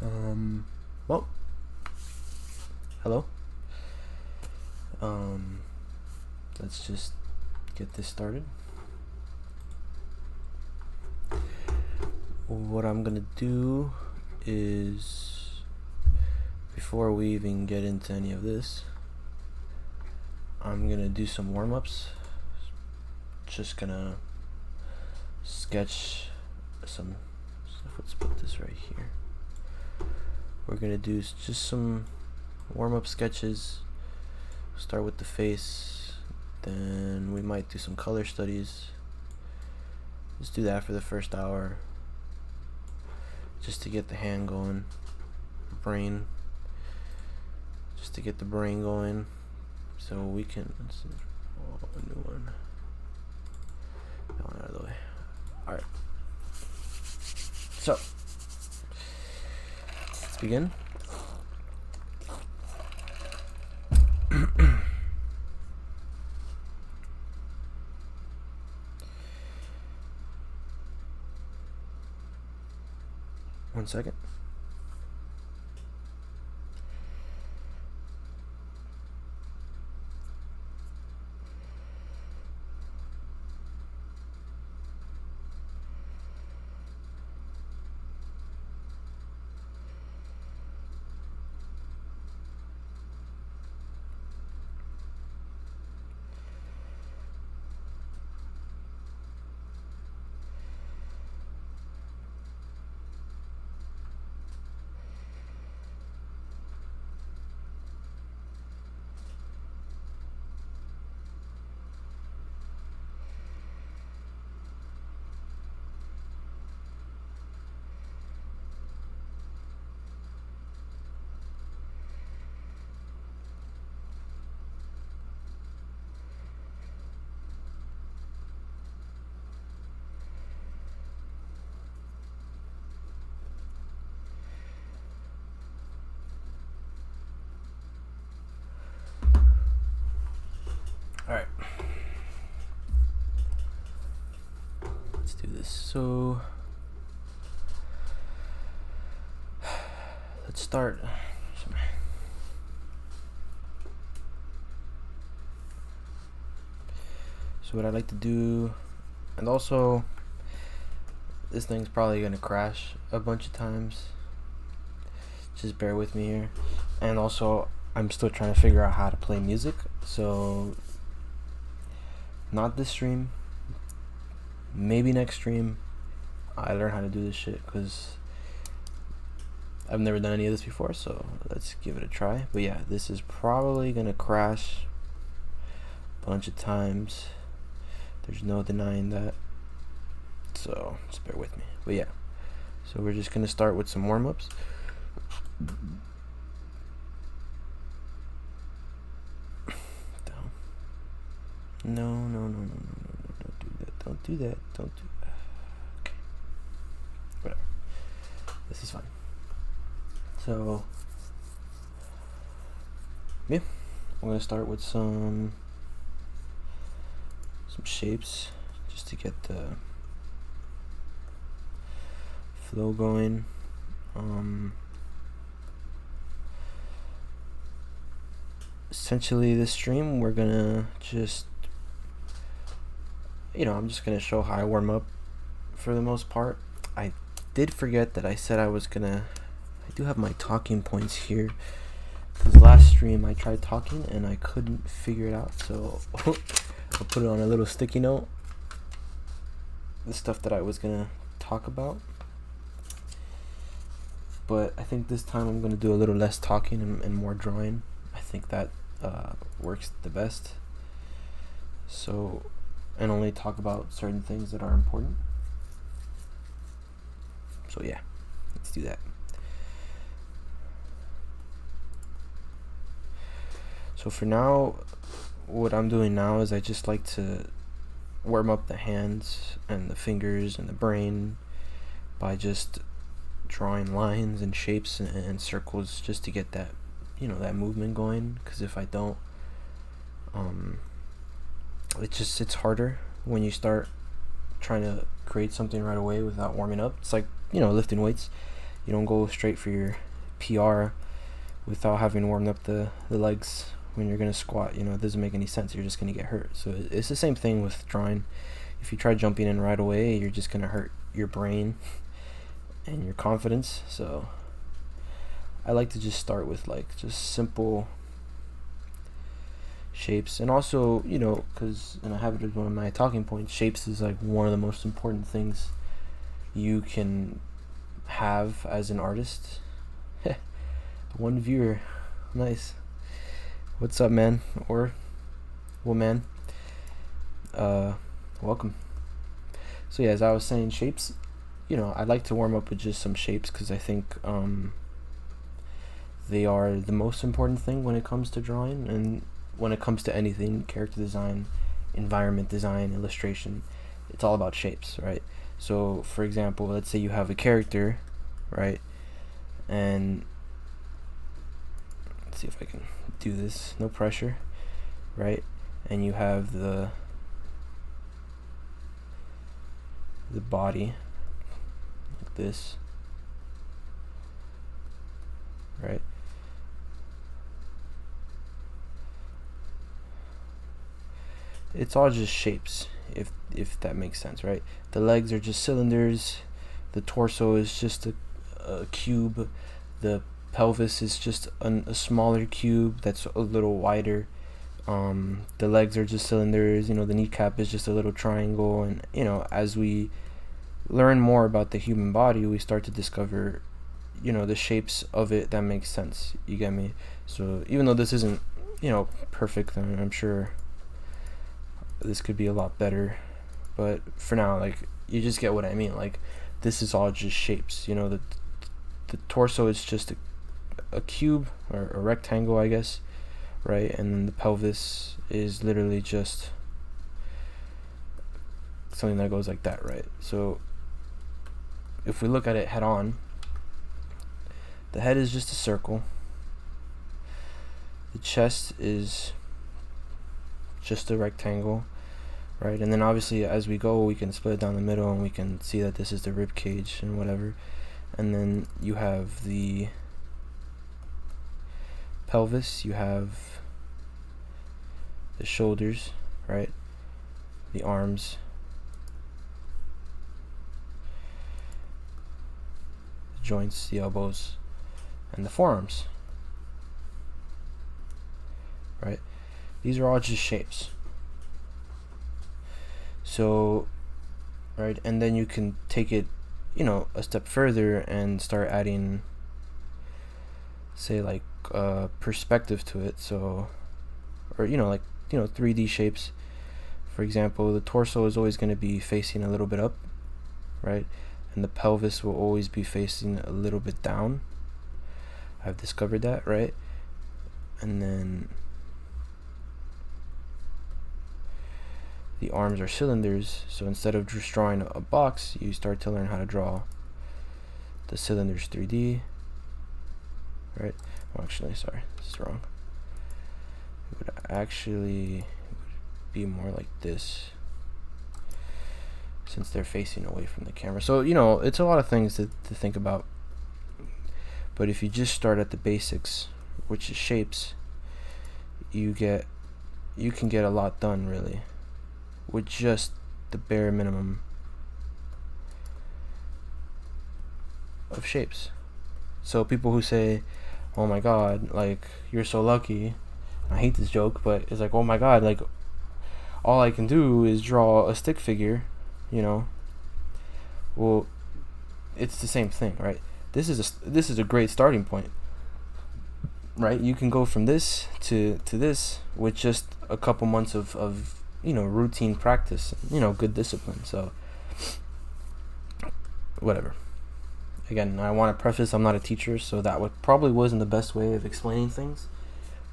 Well, hello. Let's just get this started. What I'm gonna do is, before we even get into any of this, I'm gonna do some warm-ups. Just gonna sketch some stuff. Let's put this right here. We're gonna do just some warm-up sketches. Start with the face, then we might do some color studies. Let's do that for the first hour, just to get the hand going, brain, just to get the brain going, so we can, let's see, a new one, that one out of the way. Alright, so let's begin. One second. Alright, let's do this. So let's start. So what I like to do, and also this thing's probably gonna crash a bunch of times, just bear with me here. And also I'm still trying to figure out how to play music, so not this stream, maybe next stream I learn how to do this shit, because I've never done any of this before, so let's give it a try. But yeah, this is probably gonna crash a bunch of times, there's no denying that, so just bear with me. But yeah, so we're just gonna start with some warm-ups. No, don't do that, don't do that. Okay, whatever, this is fine. So yeah, I'm gonna start with some shapes, just to get the flow going. Essentially this stream we're gonna just, I'm just gonna show how I warm up for the most part. I did forget that I said I do have my talking points here, because last stream I tried talking and I couldn't figure it out, so I'll put it on a little sticky note, the stuff that I was gonna talk about. But I think this time I'm gonna do a little less talking and more drawing. I think that works the best. So, and only talk about certain things that are important. So yeah, let's do that. So for now, what I'm doing now is I just like to warm up the hands and the fingers and the brain by just drawing lines and shapes and circles, just to get that, that movement going. Because if I don't, it's harder when you start trying to create something right away without warming up. It's like, lifting weights. You don't go straight for your PR without having warmed up the legs when you're gonna squat. You know, it doesn't make any sense. You're just gonna get hurt. So it's the same thing with drawing. If you try jumping in right away, you're just gonna hurt your brain and your confidence. So I like to just start with like just simple shapes. And also, you know, because, and I have it as one of my talking points, shapes is like one of the most important things you can have as an artist. One viewer, nice. What's up, man or woman? Welcome. So yeah, as I was saying, shapes, you know, I like to warm up with just some shapes because I think they are the most important thing when it comes to drawing and when it comes to anything, character design, environment design, illustration. It's all about shapes, right? So for example, let's say you have a character, right? And let's see if I can do this, no pressure, right? And you have the body like this, right? It's all just shapes, if that makes sense, right? The legs are just cylinders, the torso is just a cube, the pelvis is just a smaller cube that's a little wider. The legs are just cylinders, you know, the kneecap is just a little triangle. And you know, as we learn more about the human body, we start to discover, you know, the shapes of it that makes sense. You get me? So even though this isn't, you know, perfect, I'm sure this could be a lot better, but for now, like, you just get what I mean. Like, this is all just shapes, you know. The torso is just a cube or a rectangle, I guess, right? And then the pelvis is literally just something that goes like that, right? So if we look at it head on, the head is just a circle, the chest is just a rectangle, right? And then obviously as we go, we can split it down the middle and we can see that this is the rib cage and whatever. And then you have the pelvis, you have the shoulders, right? The arms, the joints, the elbows, and the forearms, right? These are all just shapes. So, right, and then you can take it, you know, a step further and start adding, say, like perspective to it. So, or you know, like, you know, 3D shapes. For example, the torso is always going to be facing a little bit up, right? And the pelvis will always be facing a little bit down. I've discovered that, right? And then the arms are cylinders, so instead of just drawing a box, you start to learn how to draw the cylinders 3D, right? Oh, actually, sorry, this is wrong. It would actually be more like this, since they're facing away from the camera. So, you know, it's a lot of things to think about. But if you just start at the basics, which is shapes, you can get a lot done, really, with just the bare minimum of shapes. So people who say, oh my god, like, you're so lucky, I hate this joke, but it's like, oh my god, like, all I can do is draw a stick figure, you know. Well, it's the same thing, right? This is a great starting point, right? You can go from this to this with just a couple months of you know, routine practice, you know, good discipline. So whatever. Again, I want to preface, I'm not a teacher, so that probably wasn't the best way of explaining things,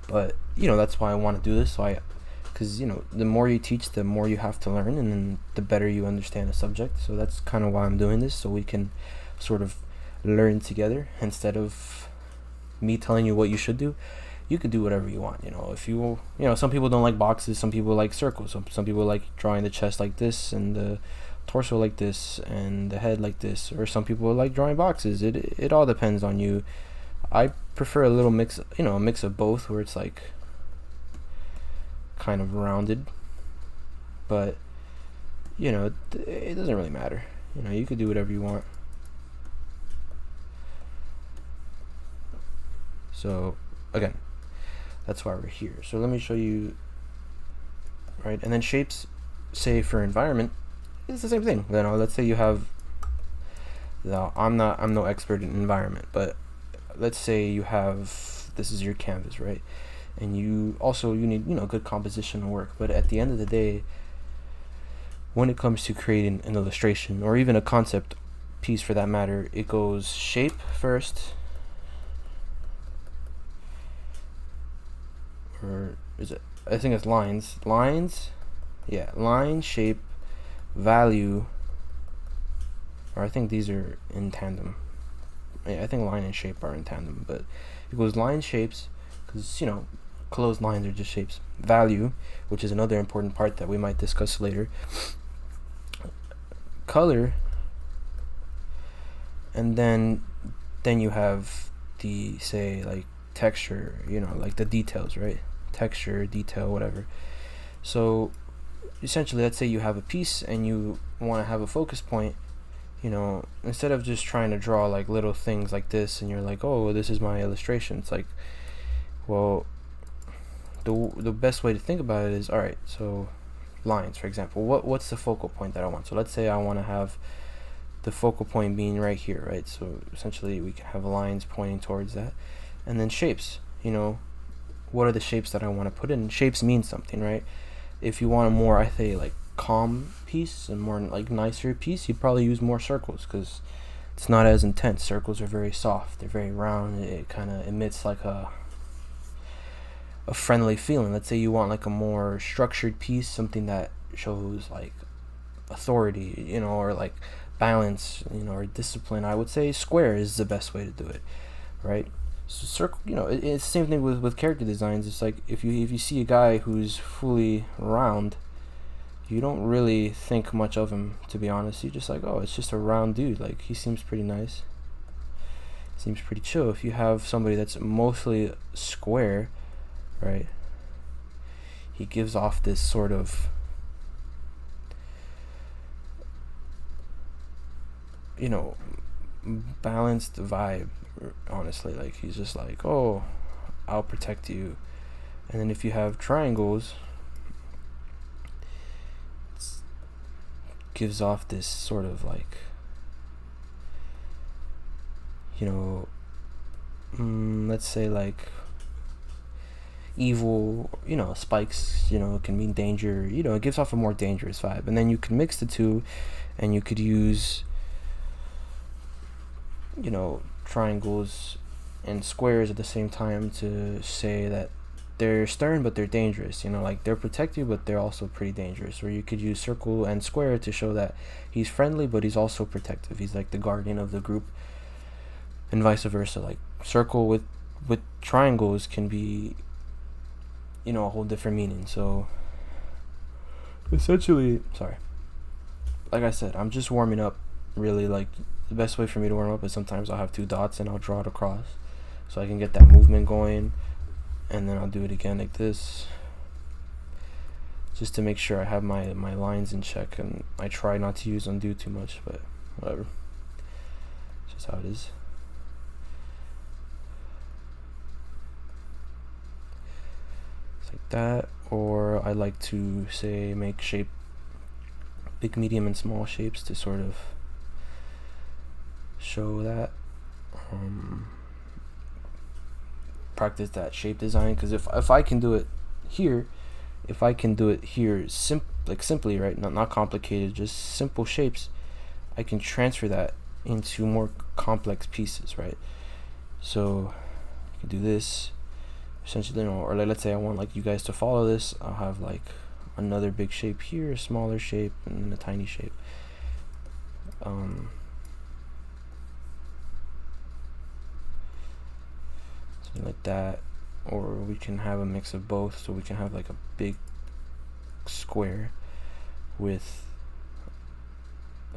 but you know, that's why I want to do this. So because you know, the more you teach, the more you have to learn, and then the better you understand a subject. So that's kind of why I'm doing this, so we can sort of learn together instead of me telling you what you should do. You could do whatever you want, you know. If you know, some people don't like boxes, some people like circles, some people like drawing the chest like this and the torso like this and the head like this, or some people like drawing boxes. It all depends on you. I prefer a little mix, a mix of both, where it's like kind of rounded, but it doesn't really matter. You could do whatever you want. So again, that's why we're here. So let me show you, right? And then shapes, say for environment, it's the same thing. Let's say you have, I'm no expert in environment, but let's say you have, this is your canvas, right? And you need good compositional work. But at the end of the day, when it comes to creating an illustration or even a concept piece for that matter, it goes shape first, or is it, I think it's lines, yeah, line, shape, value, or I think these are in tandem. Yeah, I think line and shape are in tandem, but it goes line, shapes, because closed lines are just shapes. Value, which is another important part that we might discuss later. Color, and then you have the, say, like texture, like the details, right? Texture, detail, whatever. So essentially, let's say you have a piece and you want to have a focus point. Instead of just trying to draw like little things like this and you're like, oh, this is my illustration, it's like, well, the best way to think about it is, all right, so lines, for example, what's the focal point that I want? So let's say I want to have the focal point being right here, right? So essentially we can have lines pointing towards that. And then shapes, what are the shapes that I want to put in? Shapes mean something, right? If you want a more, I say, like calm piece and more like nicer piece, you'd probably use more circles, because it's not as intense. Circles are very soft, they're very round, it kind of emits like a friendly feeling. Let's say you want like a more structured piece, something that shows like authority, or like balance, or discipline. I would say square is the best way to do it, right? So circle, it's the same thing with character designs. It's like if you see a guy who's fully round, you don't really think much of him, to be honest. You're just like, oh, it's just a round dude, like he seems pretty nice, seems pretty chill. If you have somebody that's mostly square, right, he gives off this sort of balanced vibe, honestly. Like he's just like, oh, I'll protect you. And then if you have triangles, it gives off this sort of like, let's say like evil, spikes, can mean danger, it gives off a more dangerous vibe. And then you can mix the two and you could use triangles and squares at the same time to say that they're stern but they're dangerous, like they're protective but they're also pretty dangerous. Or you could use circle and square to show that he's friendly but he's also protective, he's like the guardian of the group, and vice versa. Like circle with triangles can be a whole different meaning. So essentially, sorry, like I said, I'm just warming up, really. Like the best way for me to warm up is sometimes I'll have two dots and I'll draw it across so I can get that movement going, and then I'll do it again like this, just to make sure I have my lines in check. And I try not to use undo too much, but whatever, it's just how it is. It's like that. Or I like to, say, make shape, big, medium, and small shapes to sort of show that, practice that shape design. Because if I can do it here, simply, right, not complicated, just simple shapes, I can transfer that into more complex pieces, right? So I can do this essentially, or like, let's say I want like you guys to follow this, I'll have like another big shape here, a smaller shape, and then a tiny shape. Something like that. Or we can have a mix of both, so we can have like a big square with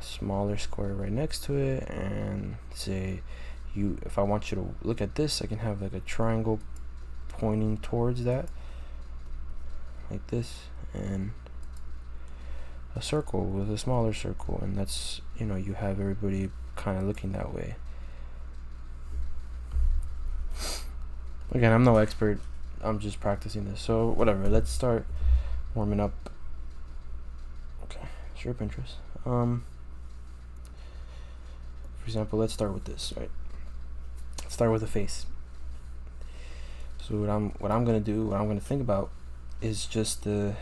smaller square right next to it, and say if I want you to look at this, I can have like a triangle pointing towards that, like this, and a circle with a smaller circle, and that's, you know, you have everybody kind of looking that way. Again, I'm no expert, I'm just practicing this, so whatever, let's start warming up. Okay, sure, Pinterest. For example, let's start with this, right? Let's start with a face. So what I'm gonna do, what I'm gonna think about is just the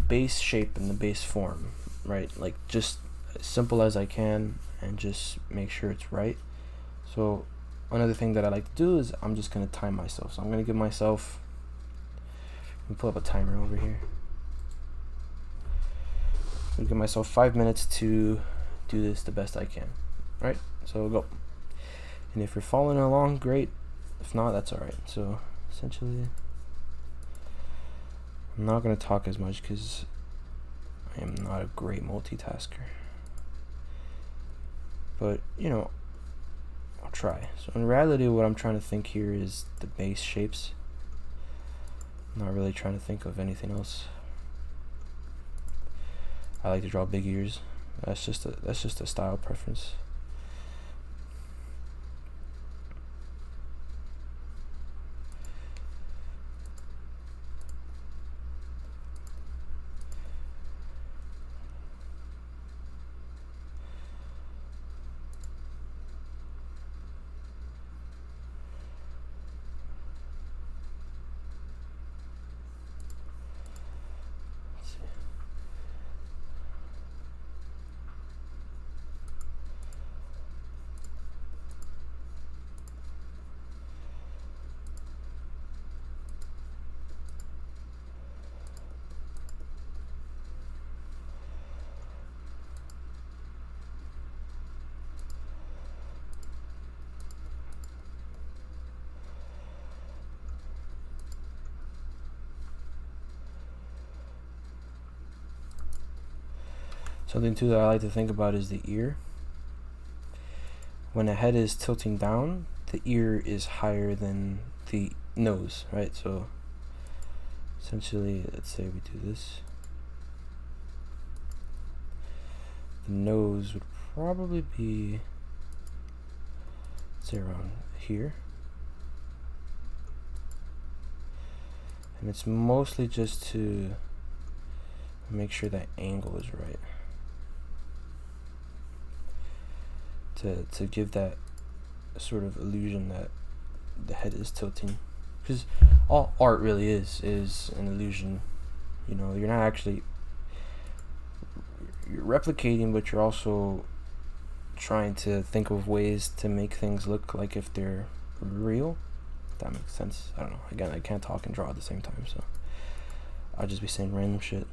base shape and the base form, right? Like just as simple as I can, and just make sure it's right. So another thing that I like to do is I'm just gonna time myself. So I'm gonna give myself, let me pull up a timer over here. I'm gonna give myself 5 minutes to do this the best I can. Right? So go. And if you're following along, great. If not, that's alright. So essentially, I'm not going to talk as much because I am not a great multitasker. But, you know, I'll try. So in reality, what I'm trying to think here is the base shapes. I'm not really trying to think of anything else. I like to draw big ears. That's just a style preference. Something too that I like to think about is the ear. When the head is tilting down, the ear is higher than the nose, right? So essentially, let's say we do this. The nose would probably be, say, around here. And it's mostly just to make sure that angle is right. To give that sort of illusion that the head is tilting, because all art really is an illusion. You know, you're not actually, you're replicating, but you're also trying to think of ways to make things look like if they're real. If that makes sense. I don't know. Again, I can't talk and draw at the same time, so I'll just be saying random shit.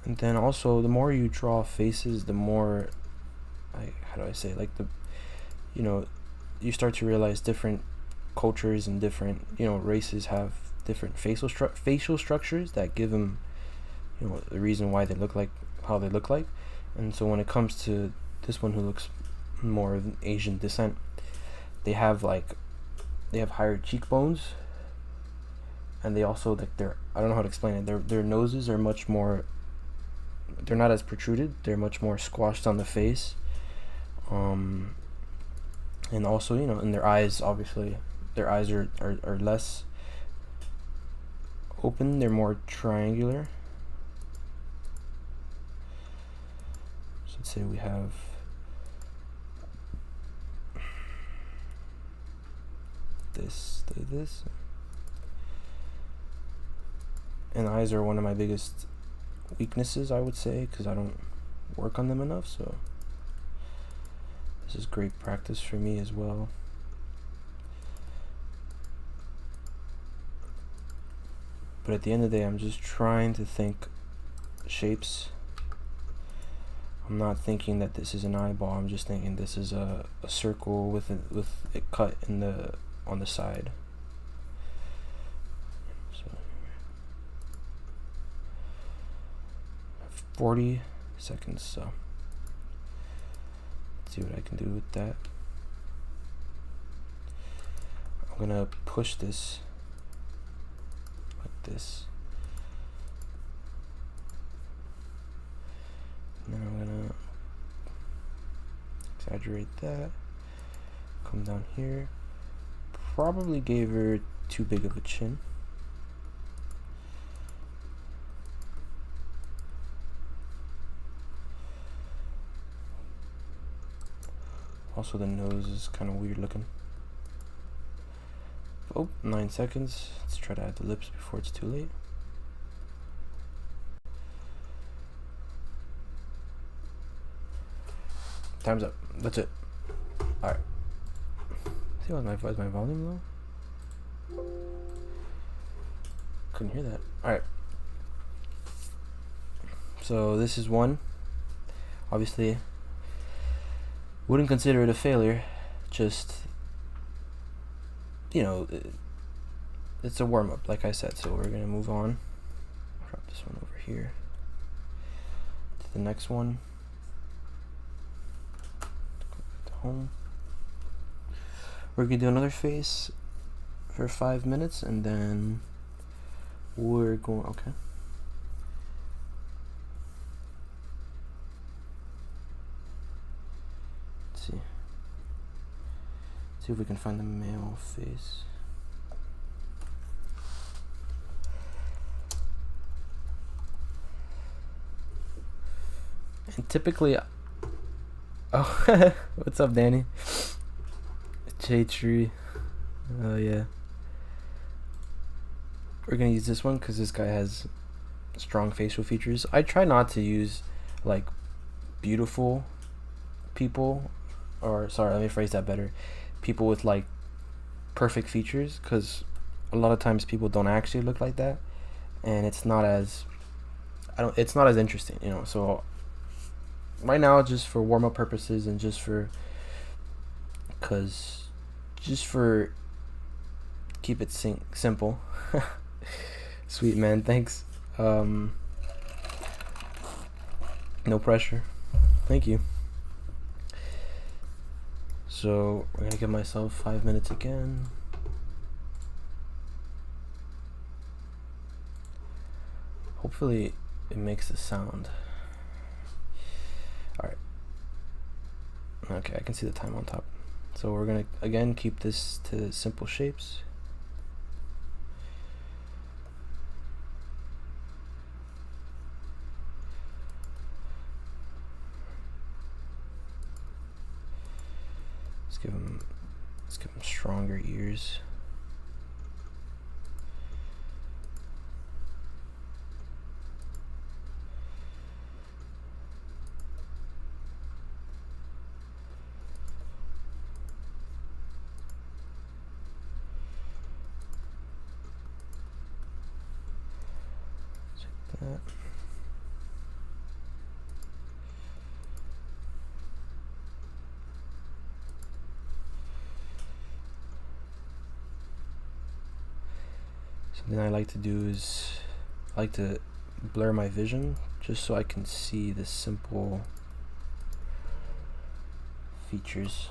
And then also, the more you draw faces, the more, how do I say, like you know, you start to realize different cultures and different, you know, races have different facial structures that give them, you know, the reason why they look like how they look like. And so when it comes to this one, who looks more of Asian descent, they have higher cheekbones, and they also, like, I don't know how to explain it, their noses are much more, they're not as protruded, they're much more squashed on the face. And also, you know, in their eyes, obviously their eyes are less open, they're more triangular. So let's say we have this, and eyes are one of my biggest weaknesses, I would say, because I don't work on them enough. So this is great practice for me as well. But at the end of the day, I'm just trying to think shapes. I'm not thinking that this is an eyeball. I'm just thinking this is a circle with it cut in the on the side. So 40 seconds. So let's see what I can do with that. I'm gonna push this like this. And then I'm gonna exaggerate that. Come down here. Probably gave her too big of a chin. Also, the nose is kind of weird looking. Oh, 9 seconds. Let's try to add the lips before it's too late. Time's up. That's it. Alright. See, is my volume low? Couldn't hear that. Alright. So this is one. Obviously, wouldn't consider it a failure. Just, you know, it's a warm-up, like I said. So we're gonna move on. Drop this one over here to the next one. Home. We're gonna do another face for 5 minutes, and then we're going. Okay. Let's see. See if we can find the male face. And typically, oh, what's up, Danny? J-Tree. Oh, yeah. We're gonna use this one because this guy has strong facial features. I try not to use, like, beautiful people, or, sorry, let me phrase that better. People with, like, perfect features, because a lot of times people don't actually look like that, and it's not as, it's not as interesting, you know, so right now, just for warm-up purposes and just for keep it simple. Sweet, man, thanks. No pressure. Thank you. So we're gonna give myself 5 minutes again. Hopefully it makes a sound. Alright. Okay, I can see the time on top. So we're gonna again keep this to simple shapes. Let's give him stronger ears. That. Something I like to do is I like to blur my vision just so I can see the simple features.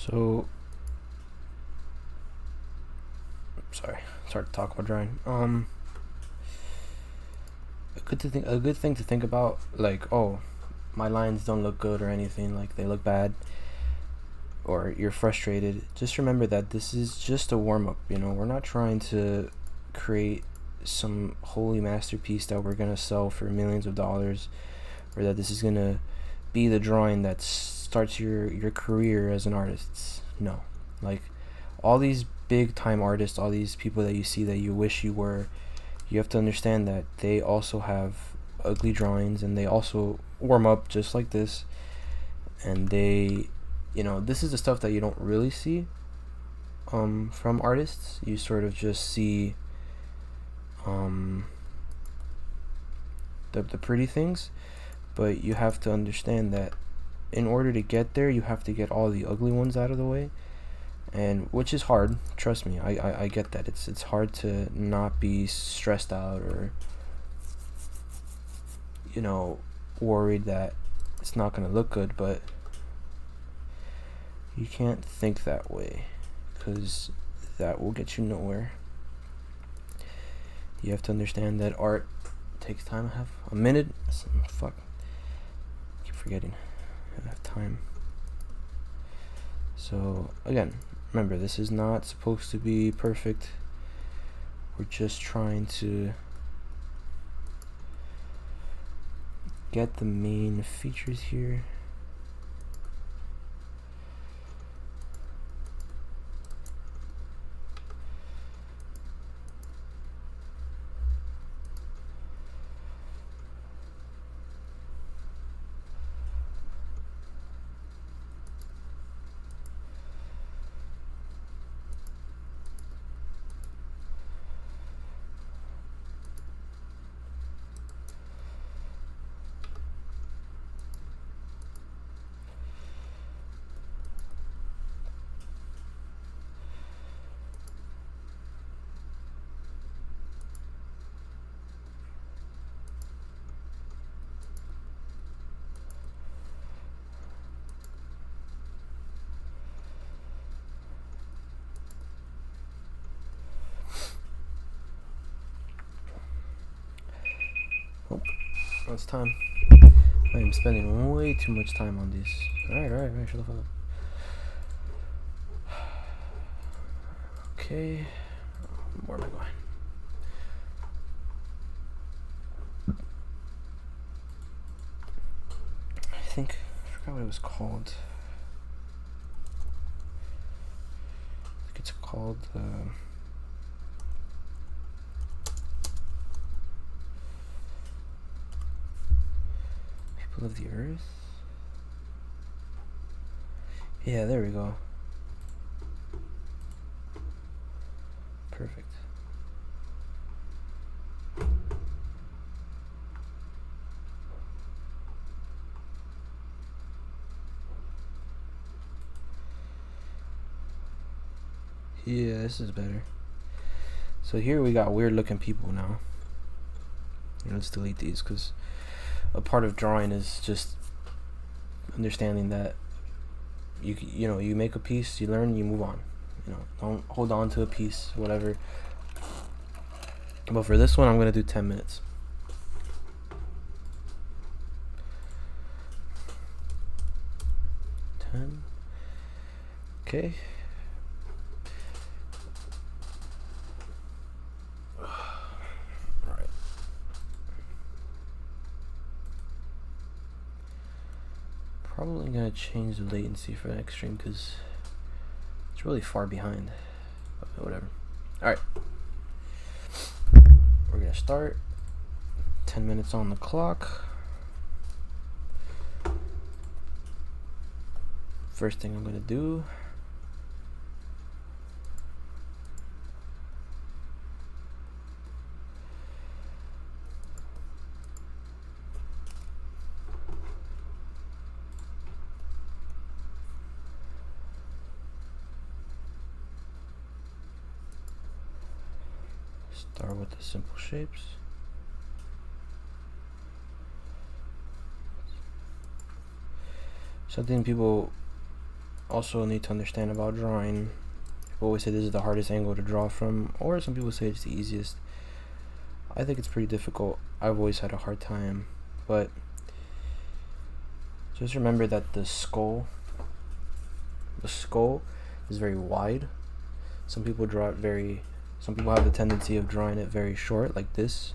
So, sorry, to talk about drawing. A good thing to think about, like, oh, my lines don't look good or anything, like they look bad, or you're frustrated. Just remember that this is just a warm up. You know, we're not trying to create some holy masterpiece that we're gonna sell for millions of dollars, or that this is gonna be the drawing that starts your career as an artist. No, like all these big time artists, all these people that you see that you wish you were, you have to understand that they also have ugly drawings and they also warm up just like this, and they, you know, this is the stuff that you don't really see from artists. You sort of just see the pretty things, but you have to understand that in order to get there, you have to get all the ugly ones out of the way, and which is hard. Trust me, I get that. It's hard to not be stressed out or, you know, worried that it's not gonna look good, but you can't think that way, because that will get you nowhere. You have to understand that art takes time. I have a minute. Fuck. I keep forgetting. I have time. So again, remember, this is not supposed to be perfect. We're just trying to get the main features here. Oh, it's time. I am spending way too much time on these. Alright, shut the fuck up. Okay, where am I going? I forgot what it was called. I think it's called People of the Earth? Yeah, there we go. Perfect. Yeah, this is better. So here we got weird looking people now. Let's delete these, because a part of drawing is just understanding that you know, you make a piece, you learn, you move on. You know, don't hold on to a piece, whatever. But for this one, I'm gonna do 10 minutes. Okay. Alright. Probably gonna change the latency for the next stream because it's really far behind. But whatever. Alright. We're gonna start. 10 minutes on the clock. First thing I'm gonna do, start with the simple shapes. Something people also need to understand about drawing. People always say this is the hardest angle to draw from, or some people say it's the easiest. I think it's pretty difficult. I've always had a hard time, but just remember that the skull is very wide. Some people draw it some people have the tendency of drawing it very short, like this.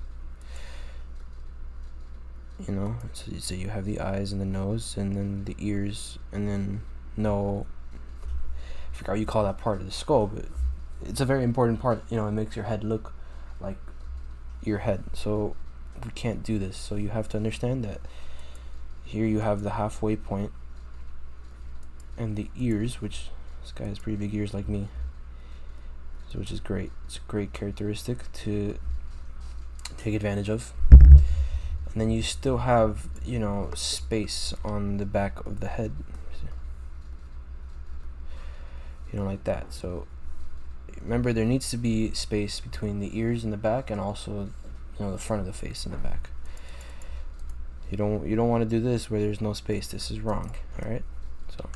You know, so you have the eyes and the nose, and then the ears, and then I forgot what you call that part of the skull, but it's a very important part. You know, it makes your head look like your head. So we can't do this. So you have to understand that here you have the halfway point and the ears, which this guy has pretty big ears like me, so which is great. It's a great characteristic to take advantage of. And then you still have, you know, space on the back of the head, you know, like that. So remember, there needs to be space between the ears and the back, and also, you know, the front of the face and the back. You don't want to do this where there's no space. This is wrong. All right. So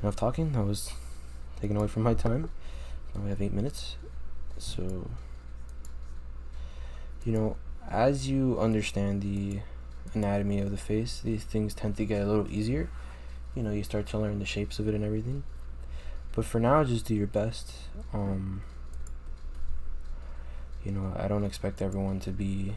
enough talking. I was taken away from my time. Now we have 8 minutes. So, you know, as you understand the anatomy of the face, these things tend to get a little easier. You know, you start to learn the shapes of it and everything. But for now, just do your best. You know, I don't expect everyone to be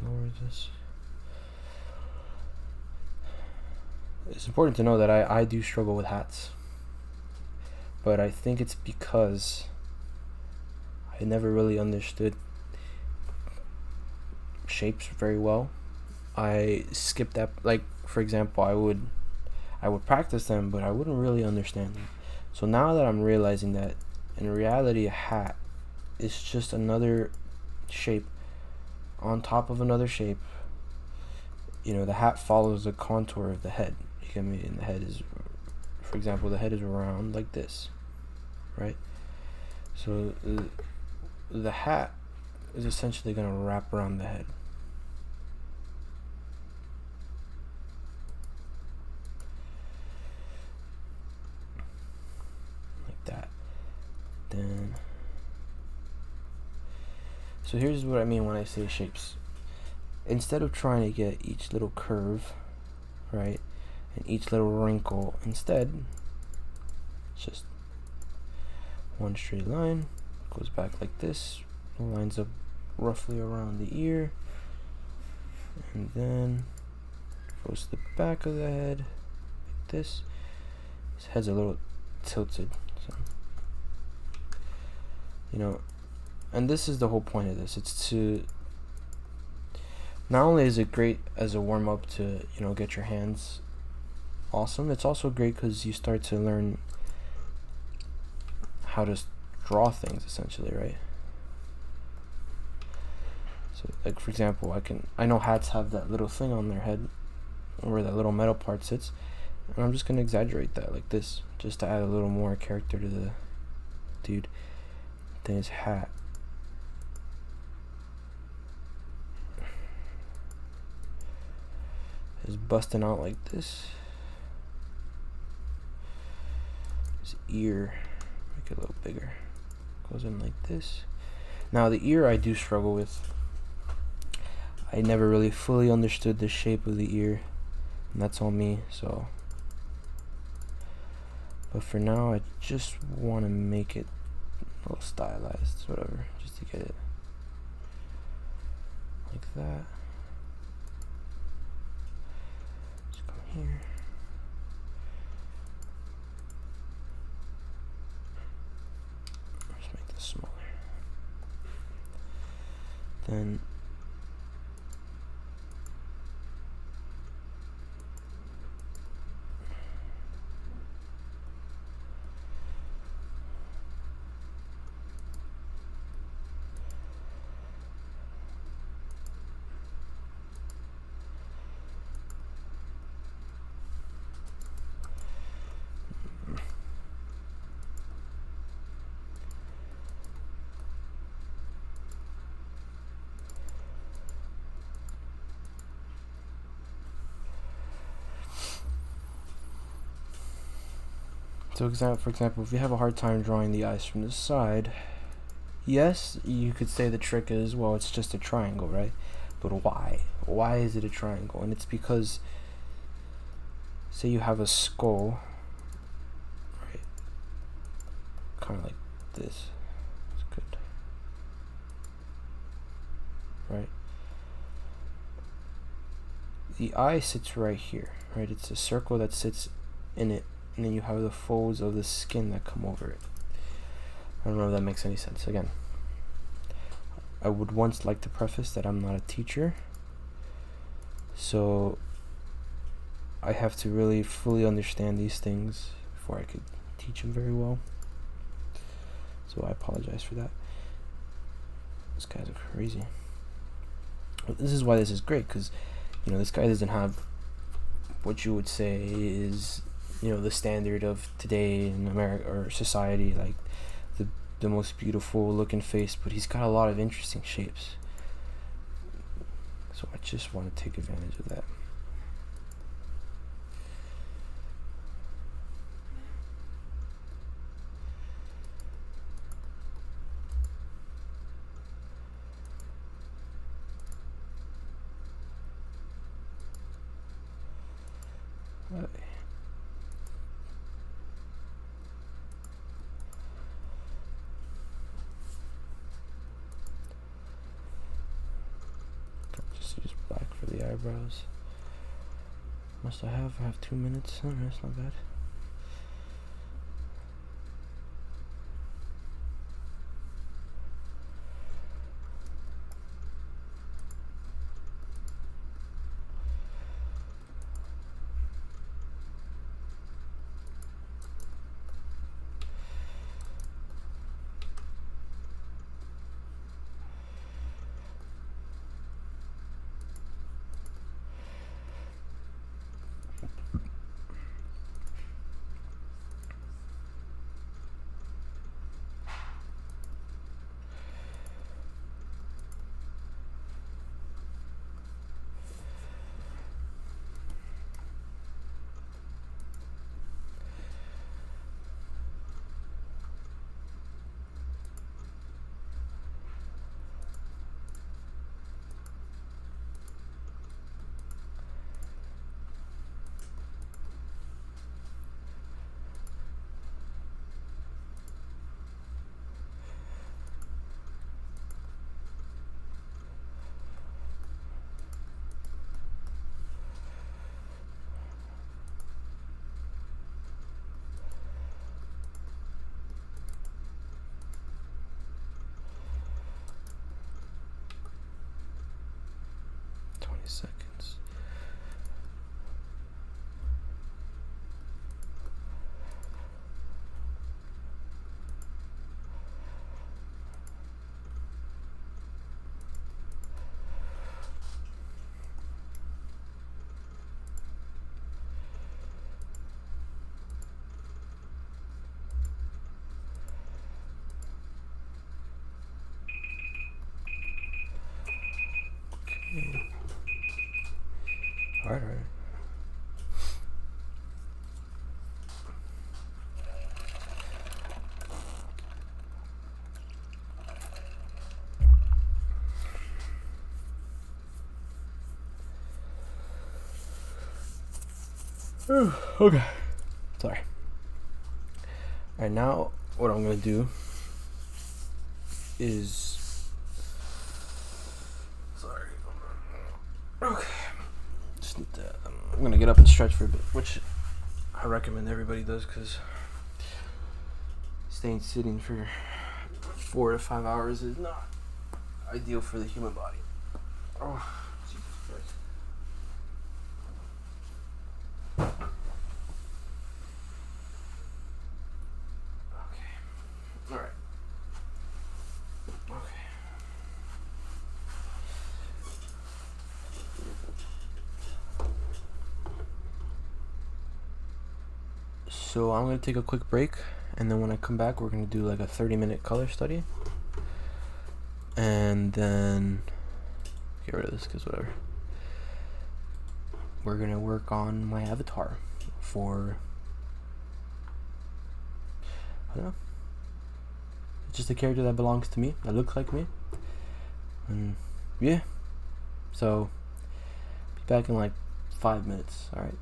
lower this. It's important to know that I do struggle with hats, but I think it's because I never really understood shapes very well. I skipped that. Like, for example, I would practice them, but I wouldn't really understand them. So now that I'm realizing that in reality a hat is just another shape on top of another shape, you know, the hat follows the contour of the head. You get me? And the head is, for example, the head is round like this, right? So the hat is essentially going to wrap around the head. Like that. Then, so here's what I mean when I say shapes. Instead of trying to get each little curve, right, and each little wrinkle, instead, it's just one straight line, goes back like this, lines up roughly around the ear, and then goes to the back of the head, like this. His head's a little tilted, so, you know, and this is the whole point of this. It's to, not only is it great as a warm-up to, you know, get your hands awesome, it's also great because you start to learn how to draw things, essentially, right? So, like, for example, I know hats have that little thing on their head where that little metal part sits, and I'm just gonna exaggerate that like this, just to add a little more character to the dude. Then his hat is busting out like this. His ear, make it a little bigger, goes in like this. Now the ear I do struggle with. I never really fully understood the shape of the ear, and that's on me. So, but for now I just want to make it a little stylized, whatever, just to get it like that. and so for example, if you have a hard time drawing the eyes from the side, yes, you could say the trick is, well, it's just a triangle, right? But why? Why is it a triangle? And it's because, say you have a skull, right? Kind of like this. It's good. Right? The eye sits right here, right? It's a circle that sits in it, and then you have the folds of the skin that come over it. I don't know if that makes any sense. Again, I would once like to preface that I'm not a teacher, so I have to really fully understand these things before I could teach them very well. So I apologize for that. These guys are crazy. But this is why this is great, because this guy doesn't have what you would say is the standard of today in America or society, like the most beautiful looking face, but he's got a lot of interesting shapes. So I just want to take advantage of that. Just use black for the eyebrows. Must I have 2 minutes? Oh, that's not bad. Seconds. Okay. All right. Okay. Sorry. Alright, now what I'm gonna do is okay. Just need to, I'm gonna get up and stretch for a bit, which I recommend everybody does, because staying sitting for 4 to 5 hours is not ideal for the human body. Oh, Jesus Christ. Okay. Alright. Okay. So I'm gonna take a quick break, and then when I come back, we're gonna do like a 30-minute color study, and then get rid of this because whatever. We're gonna work on my avatar for, I don't know, just a character that belongs to me, that looks like me, and yeah. So be back in like 5 minutes. All right.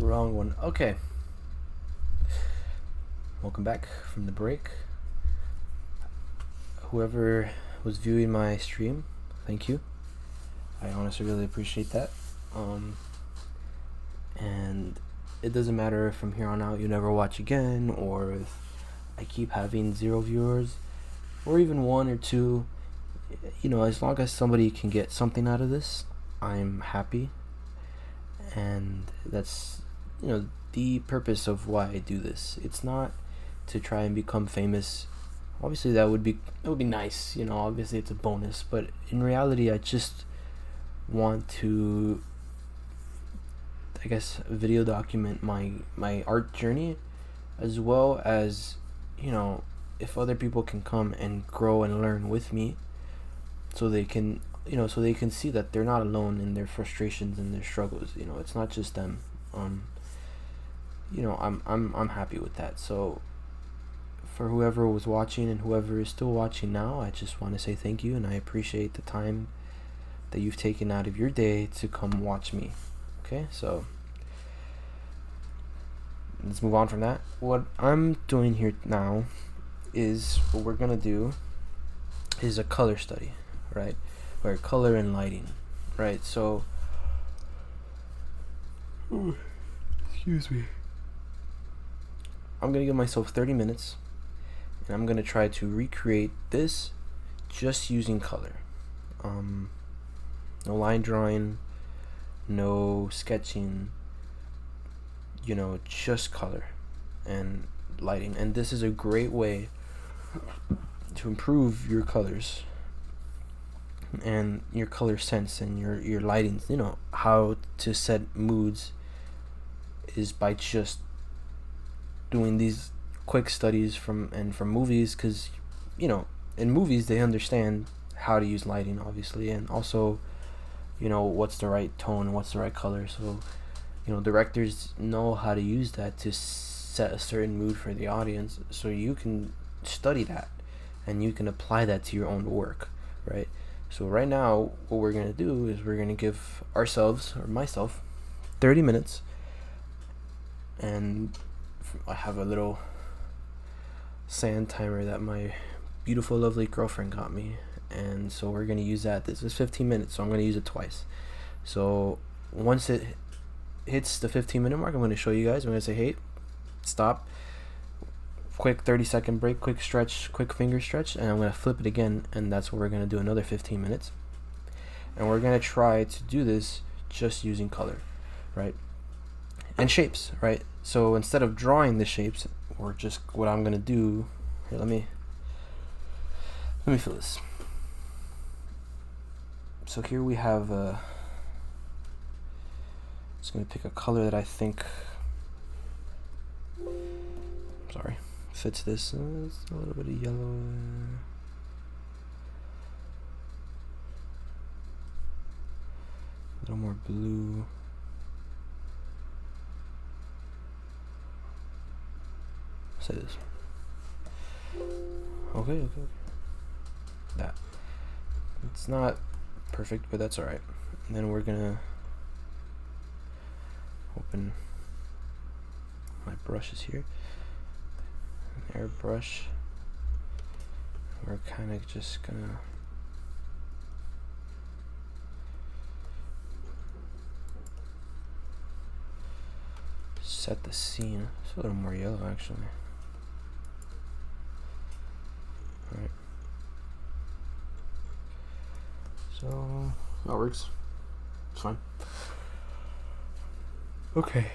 wrong one. Okay. Welcome back from the break. Whoever was viewing my stream, thank you. I honestly really appreciate that. And it doesn't matter if from here on out you never watch again, or if I keep having 0 viewers, or even 1 or 2. You know, as long as somebody can get something out of this, I'm happy. And that's, you know, the purpose of why I do this. It's not to try and become famous. Obviously that would be nice, you know, obviously it's a bonus, but in reality I just want to, I guess, video document my art journey, as well as, you know, if other people can come and grow and learn with me, so they can, you know, so they can see that they're not alone in their frustrations and their struggles. You know, it's not just them. You know, I'm happy with that. So for whoever was watching and whoever is still watching now, I just want to say thank you, and I appreciate the time that you've taken out of your day to come watch me. Okay, so let's move on from that. What I'm doing here now is, what we're gonna do is a color study, right? Or color and lighting, right? So, excuse me. I'm gonna give myself 30 minutes, and I'm gonna try to recreate this just using color. No line drawing, no sketching, you know, just color and lighting. And this is a great way to improve your colors and your color sense and your lighting. You know, how to set moods is by just doing these quick studies from movies, because, you know, in movies they understand how to use lighting, obviously, and also, you know, what's the right tone, what's the right color. So, you know, directors know how to use that to set a certain mood for the audience, so you can study that and you can apply that to your own work, right? So right now what we're going to do is we're going to give ourselves, or myself, 30 minutes, and I have a little sand timer that my beautiful, lovely girlfriend got me, and so we're going to use that. This is 15 minutes, so I'm going to use it twice. So once it hits the 15-minute mark, I'm going to show you guys. I'm going to say, hey, stop, quick 30-second break, quick stretch, quick finger stretch, and I'm going to flip it again, and that's what we're going to do, another 15 minutes. And we're going to try to do this just using color, right? And shapes, right? So instead of drawing the shapes, or just what I'm going to do here, let me fill this. So here we have just going to pick a color that I think, sorry, fits this. It's a little bit of yellow. A little more blue. Say this. Okay. That. It's not perfect, but that's alright. And then we're gonna open my brushes here. An airbrush. We're kind of just gonna set the scene. It's a little more yellow, actually. Alright. So that works. It's fine. Okay.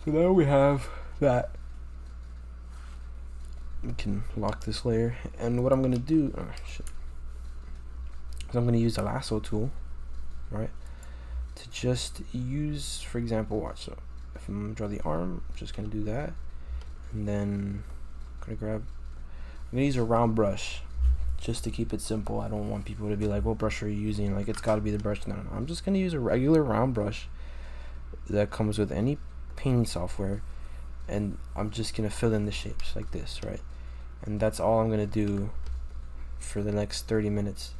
So now we have that. We can lock this layer, and what I'm gonna do, is I'm gonna use the lasso tool, right, to just use, for example, watch. So if I'm gonna draw the arm, I'm just gonna do that, and then I'm gonna use a round brush just to keep it simple. I don't want people to be like, what brush are you using? Like, it's got to be the brush. No. I'm just gonna use a regular round brush that comes with any painting software, and I'm just gonna fill in the shapes like this, right? And that's all I'm gonna do for the next 30 minutes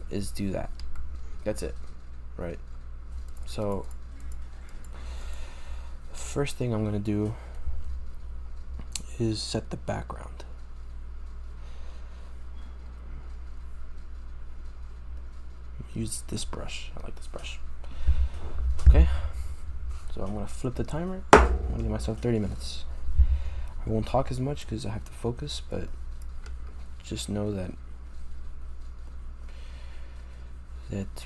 is do that. That's it, right? So first thing I'm gonna do is set the background. Use this brush. I like this brush. Okay, so I'm gonna flip the timer. I'm gonna give myself 30 minutes. I won't talk as much because I have to focus, but just know that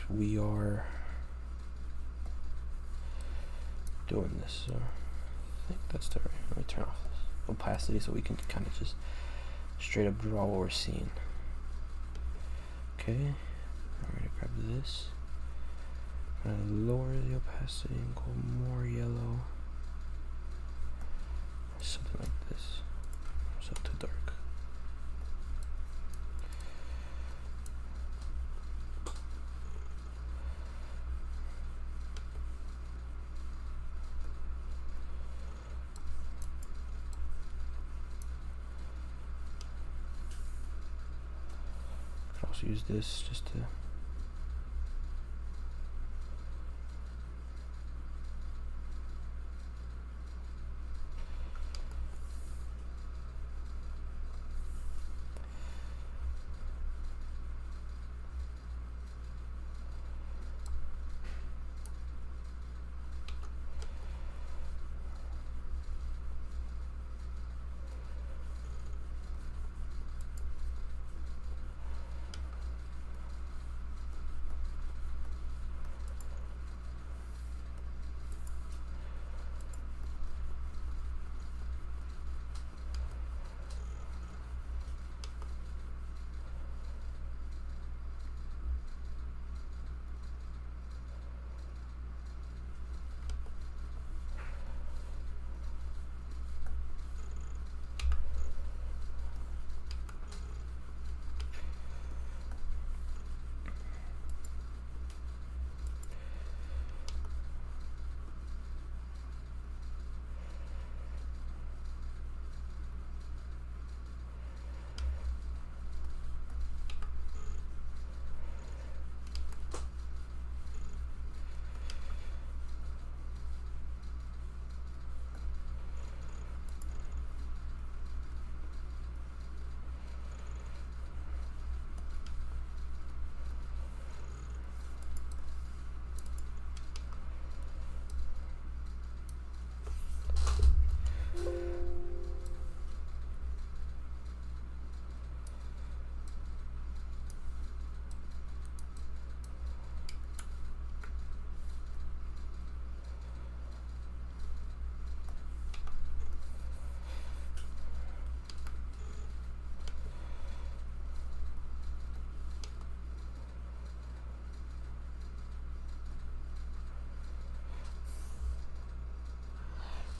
we are doing this. So I think that's the right. Let me turn off this opacity so we can kind of just straight up draw what we're seeing. Okay, I'm gonna grab this. I'm gonna lower the opacity and go more yellow. Something like this. So too dark. I could also use this just to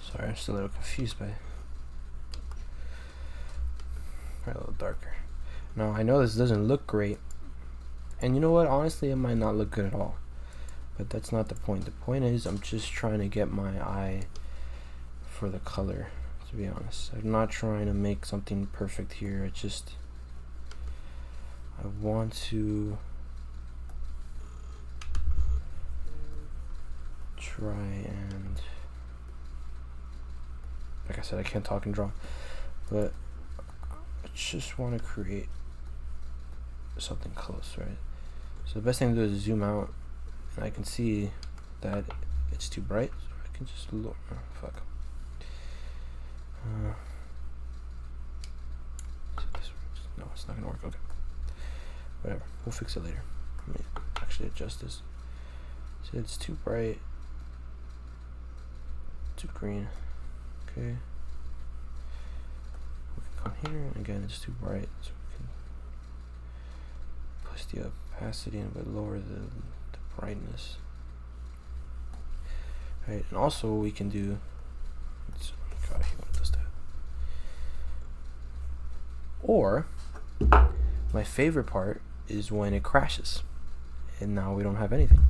sorry, I'm still a little confused by it. A little darker. Now I know this doesn't look great, and you know what, honestly it might not look good at all, but that's not the point. The point is I'm just trying to get my eye for the color, to be honest. I'm not trying to make something perfect here. It's just I want to try and, like I said, I can't talk and draw, but I just want to create something close, right? So the best thing to do is zoom out, and I can see that it's too bright, so I can just lower. Oh, fuck. No, it's not gonna work. Okay, whatever. We'll fix it later. Let me actually adjust this. See, it's too bright, too green. Okay. We can come here, and again, it's too bright, so we can push the opacity in, but lower the brightness. Right, and also what we can do. God, I hate when it does that. Or my favorite part is when it crashes, and now we don't have anything.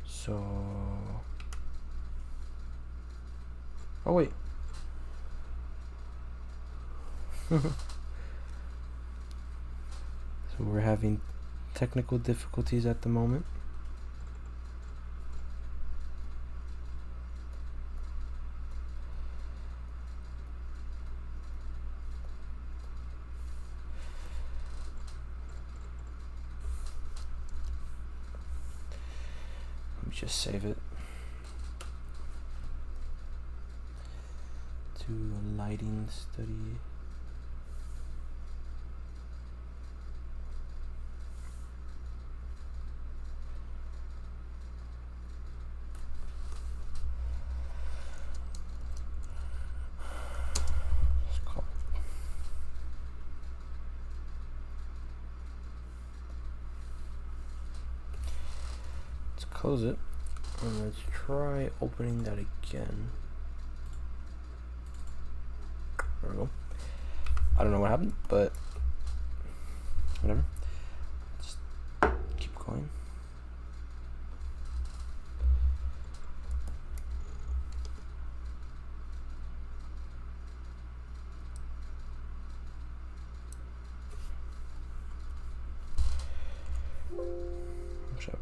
So, oh wait. So we're having technical difficulties at the moment. just save it to lighting study. Close it, and let's try opening that again. There we go. I don't know what happened, but whatever. Let's keep going. What's up?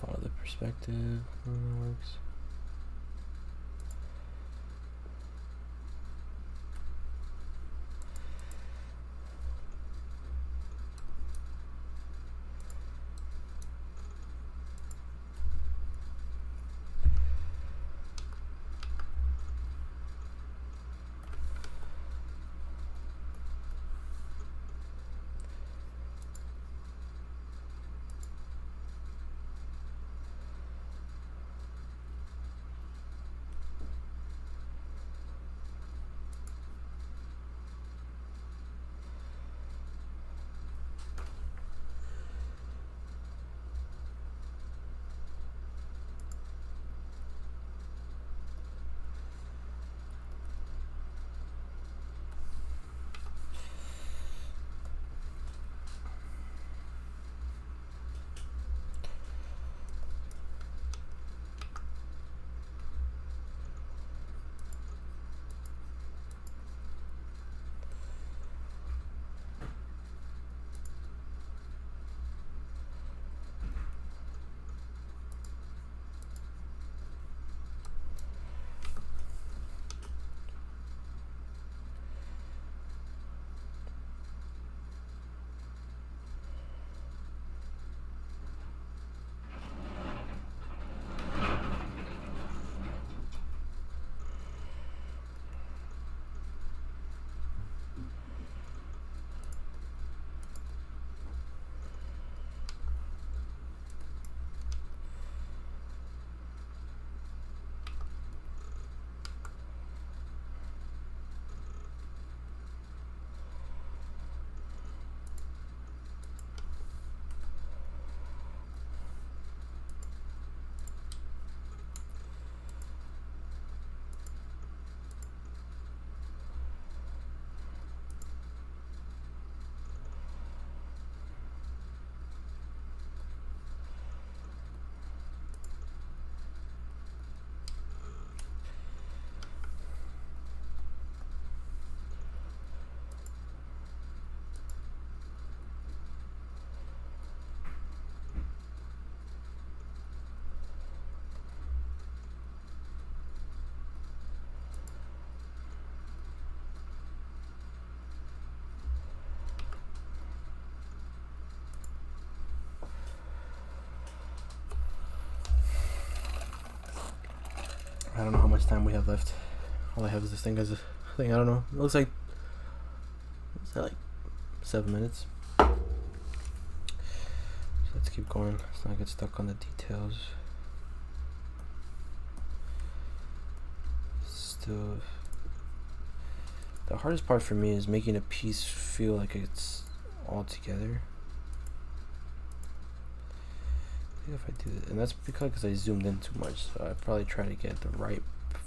Follow the perspective. Works. I don't know how much time we have left. All I have is this thing as a thing. I don't know. It looks like, is that like 7 minutes? So let's keep going. Let's not get stuck on the details. Still, the hardest part for me is making a piece feel like it's all together. If I do it, and that's because I zoomed in too much, so I probably try to get the right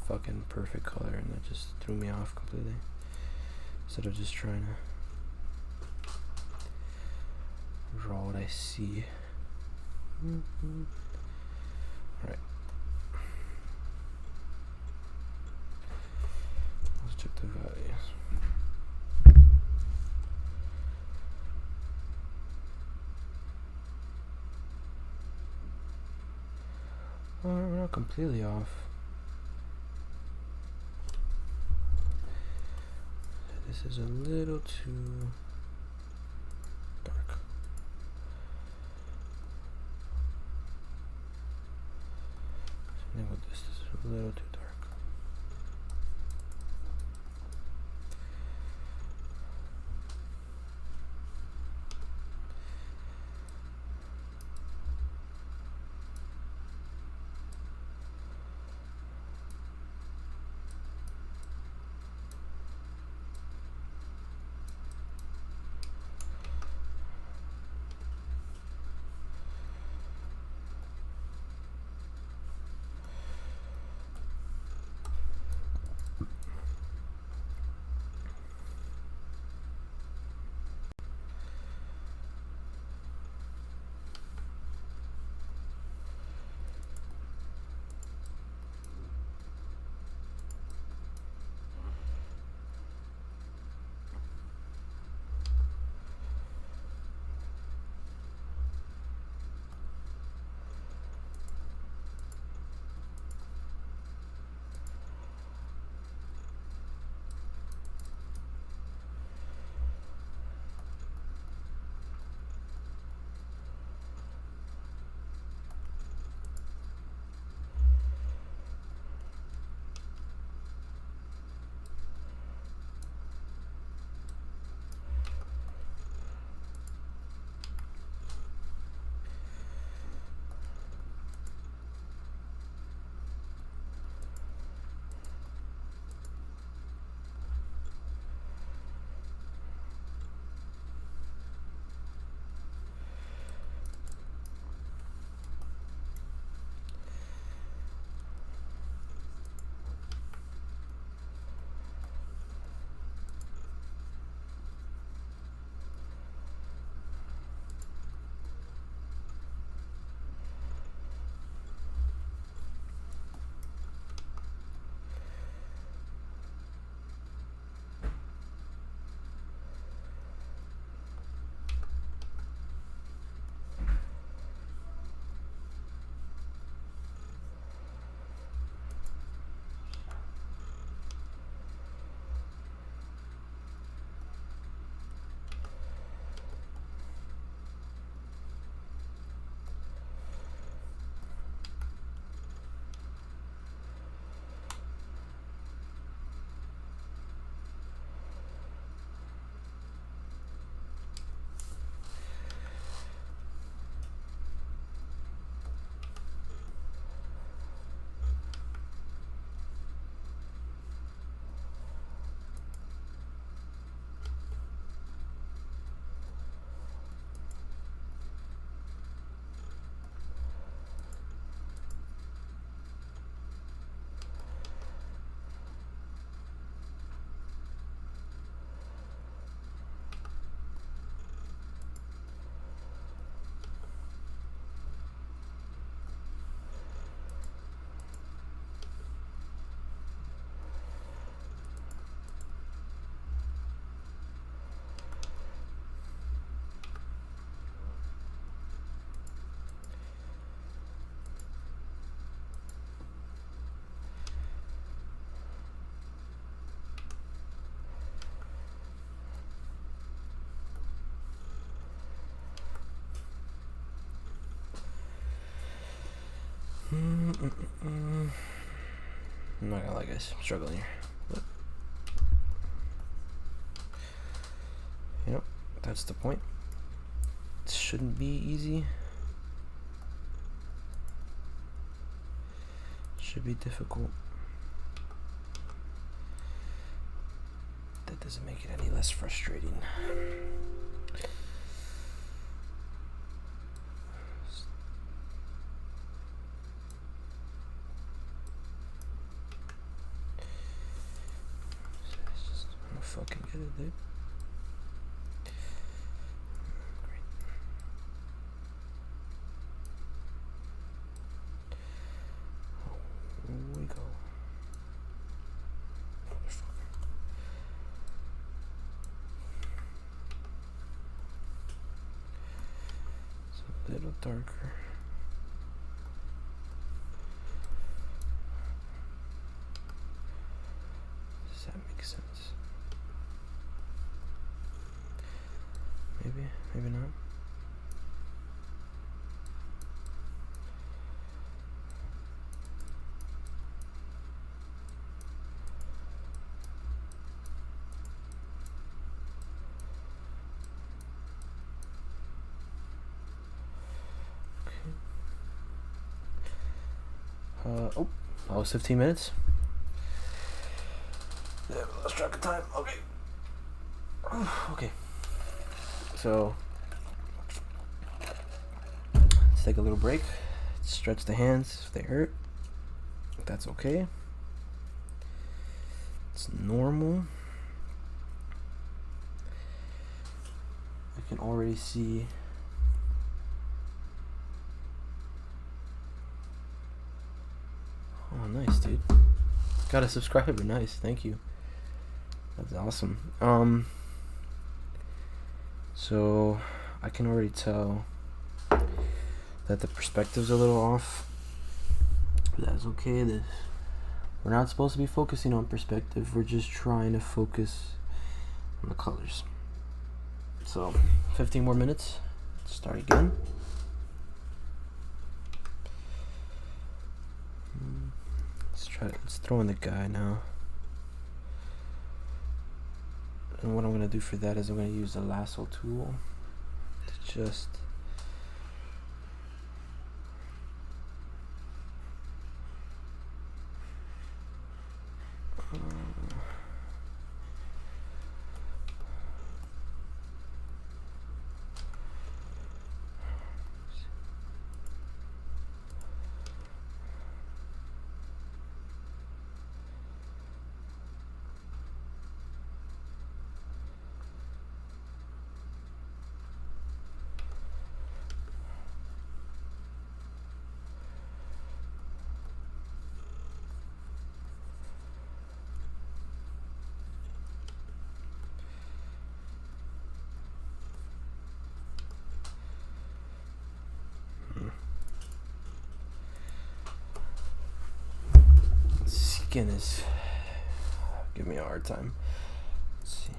fucking perfect color, and that just threw me off completely. Instead of just trying to draw what I see. Alright. Let's check the values. We're not completely off. This is a little too dark. Something with this is a little too dark. I'm not gonna lie, guys, I'm struggling here. But, you know, that's the point. It shouldn't be easy. It should be difficult. That doesn't make it any less frustrating. Fucking get it, dude. Great. Oh, here we go. Motherfucker. It's a little darker. Does that make sense? Maybe not. Okay. Oh, that was 15 minutes. Yeah, we lost track of time. Okay. Okay. So let's take a little break. Stretch the hands if they hurt. That's okay. It's normal. I can already see oh nice, dude. Got a subscriber, nice, thank you. That's awesome. So I can already tell that the perspective's a little off. But that's okay. We're not supposed to be focusing on perspective. We're just trying to focus on the colors. So 15 more minutes. Let's start again. Let's throw in the guy now. And what I'm going to do for that is I'm going to use the lasso tool to just skin is giving me a hard time. Let's see.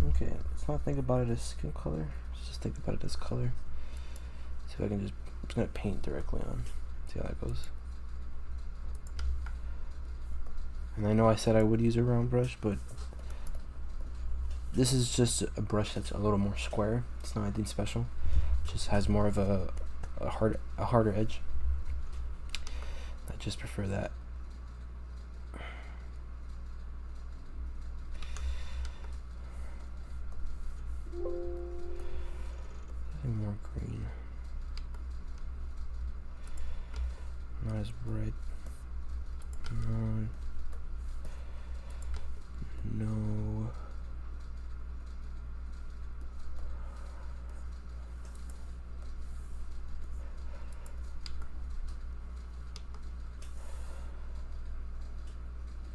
Okay, let's not think about it as skin color. Let's just think about it as color. See if I can I'm just gonna paint directly on. See how that goes. And I know I said I would use a round brush, but this is just a brush that's a little more square. It's not anything special. It just has more of a harder edge. I just prefer that. More green. Not as bright. No.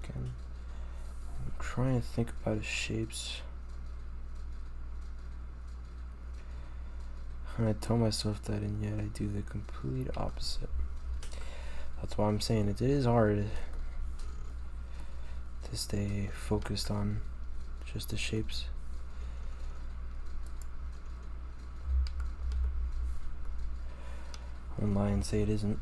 Again, I'm trying to think about his shapes. And I tell myself that, and yet I do the complete opposite. That's why I'm saying it is hard to stay focused on just the shapes. I won't lie and say it isn't.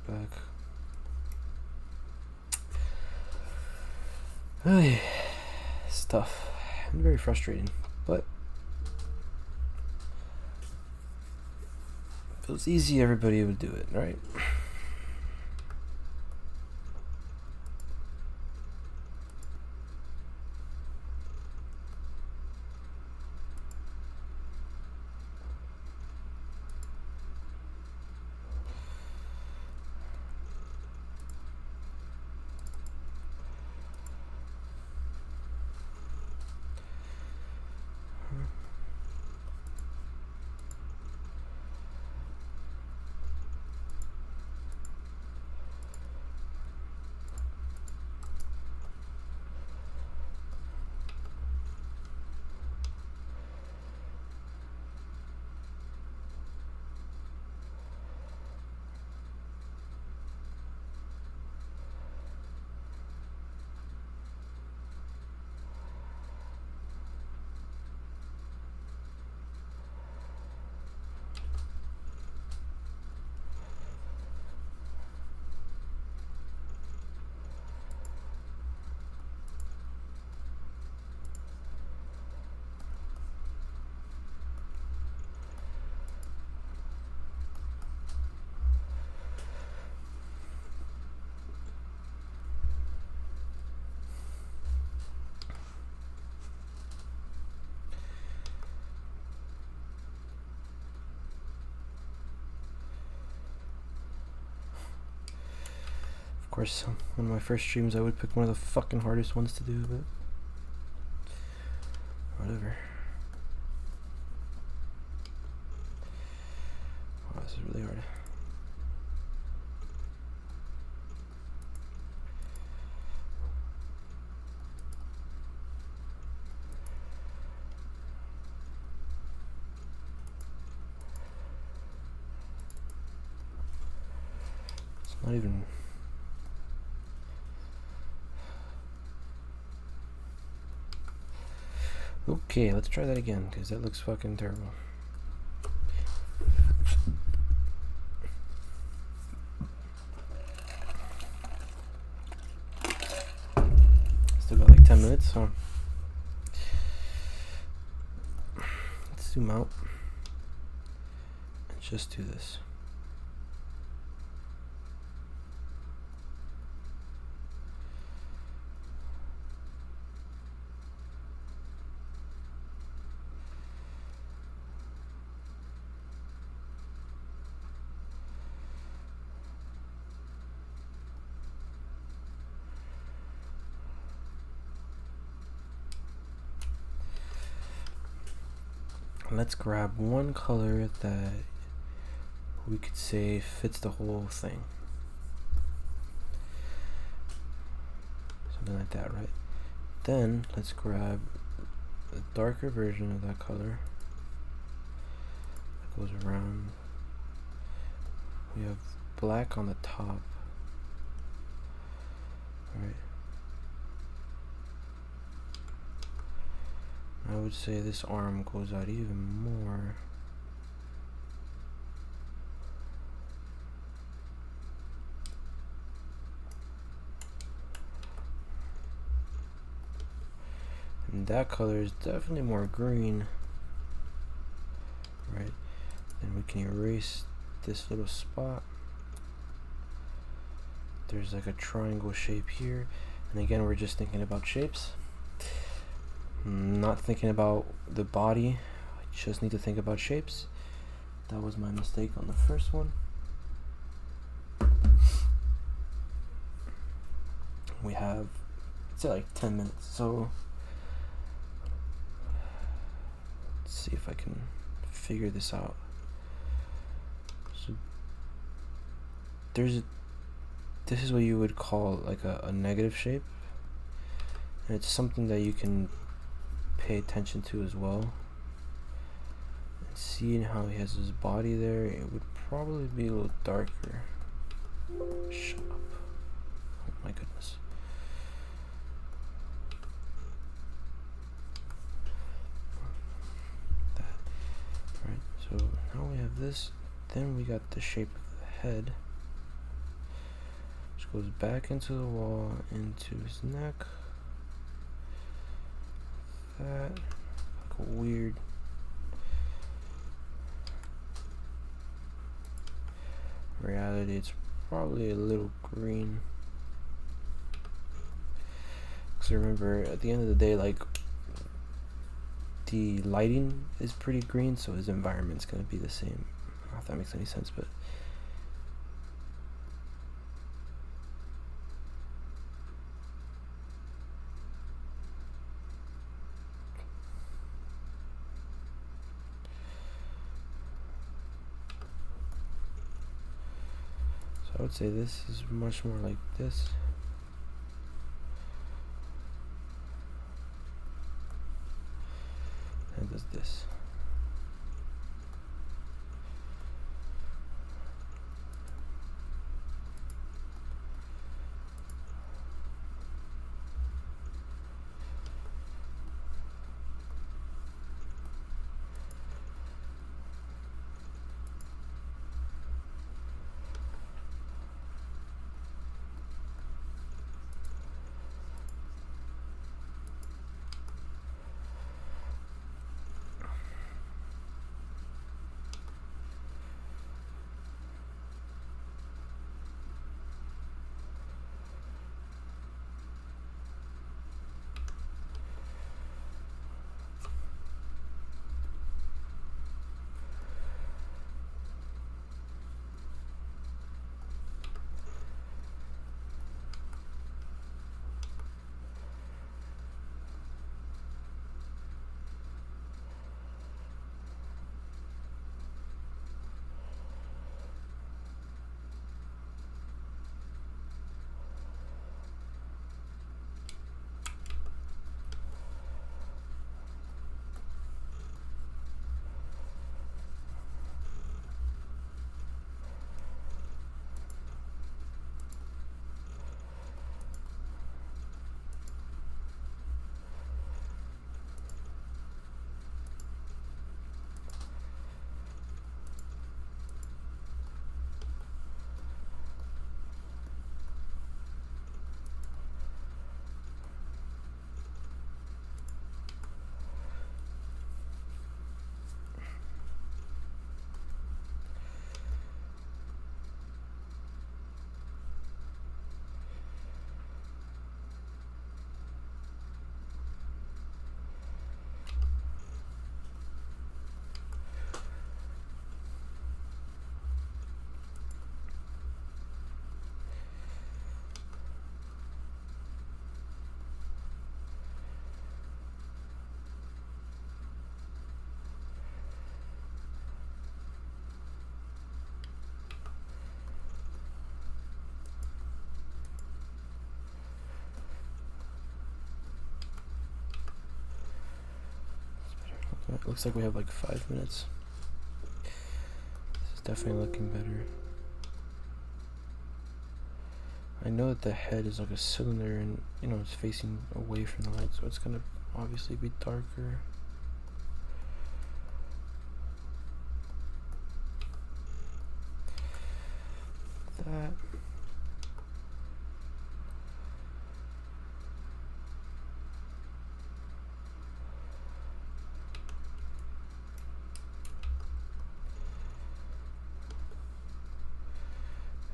nose. Back. Really, it's tough and very frustrating, but if it was easy, everybody would do it, right? Of course, one of my first streams, I would pick one of the fucking hardest ones to do, but whatever. Wow, this is really hard. It's not even... Okay, let's try that again, because that looks fucking terrible. Still got like 10 minutes, so let's zoom out and just do this. Let's grab one color that we could say fits the whole thing. Something like that, right? Then let's grab a darker version of that color that goes around. We have black on the top, right? I would say this arm goes out even more. And that color is definitely more green, right? Then we can erase this little spot. There's like a triangle shape here. And again, we're just thinking about shapes. Not thinking about the body. I just need to think about shapes. That was my mistake on the first one. We have, it's like 10 minutes, so let's see if I can figure this out. So this is what you would call like a negative shape, and it's something that you can pay attention to as well. And seeing how he has his body there, it would probably be a little darker. Shut up. Oh my goodness. That. Right, so now we have this. then we got the shape of the head, which goes back into the wall, into his neck. That, like a weird reality, it's probably a little green. Because remember, at the end of the day, like, the lighting is pretty green, so his environment's gonna be the same. I don't know if that makes any sense, but so I would say this is much more like this. And does this. It looks like we have like 5 minutes. This is definitely looking better. I know that the head is like a cylinder and, you know, it's facing away from the light, so it's gonna obviously be darker. That.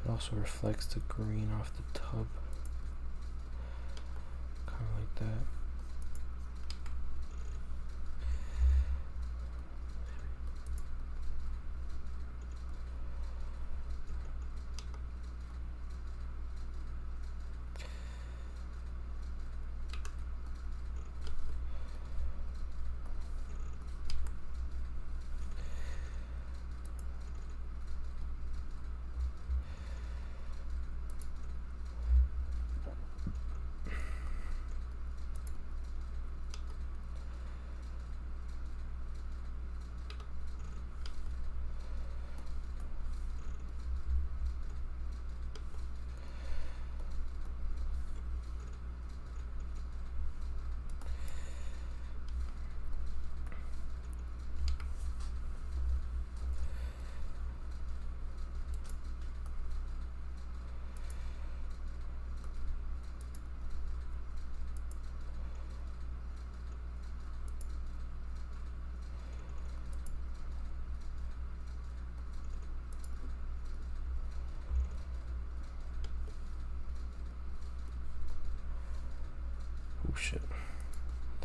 It also reflects the green off the tub. Kind of like that.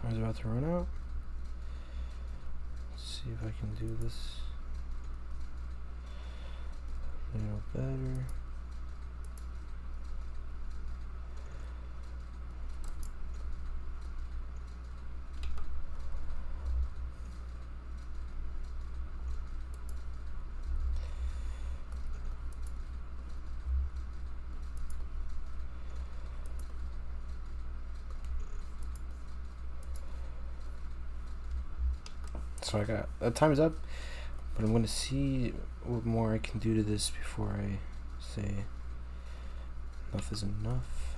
Time's about to run out. Let's see if I can do this a little better. So I got time is up, but I'm gonna see what more I can do to this before I say enough is enough.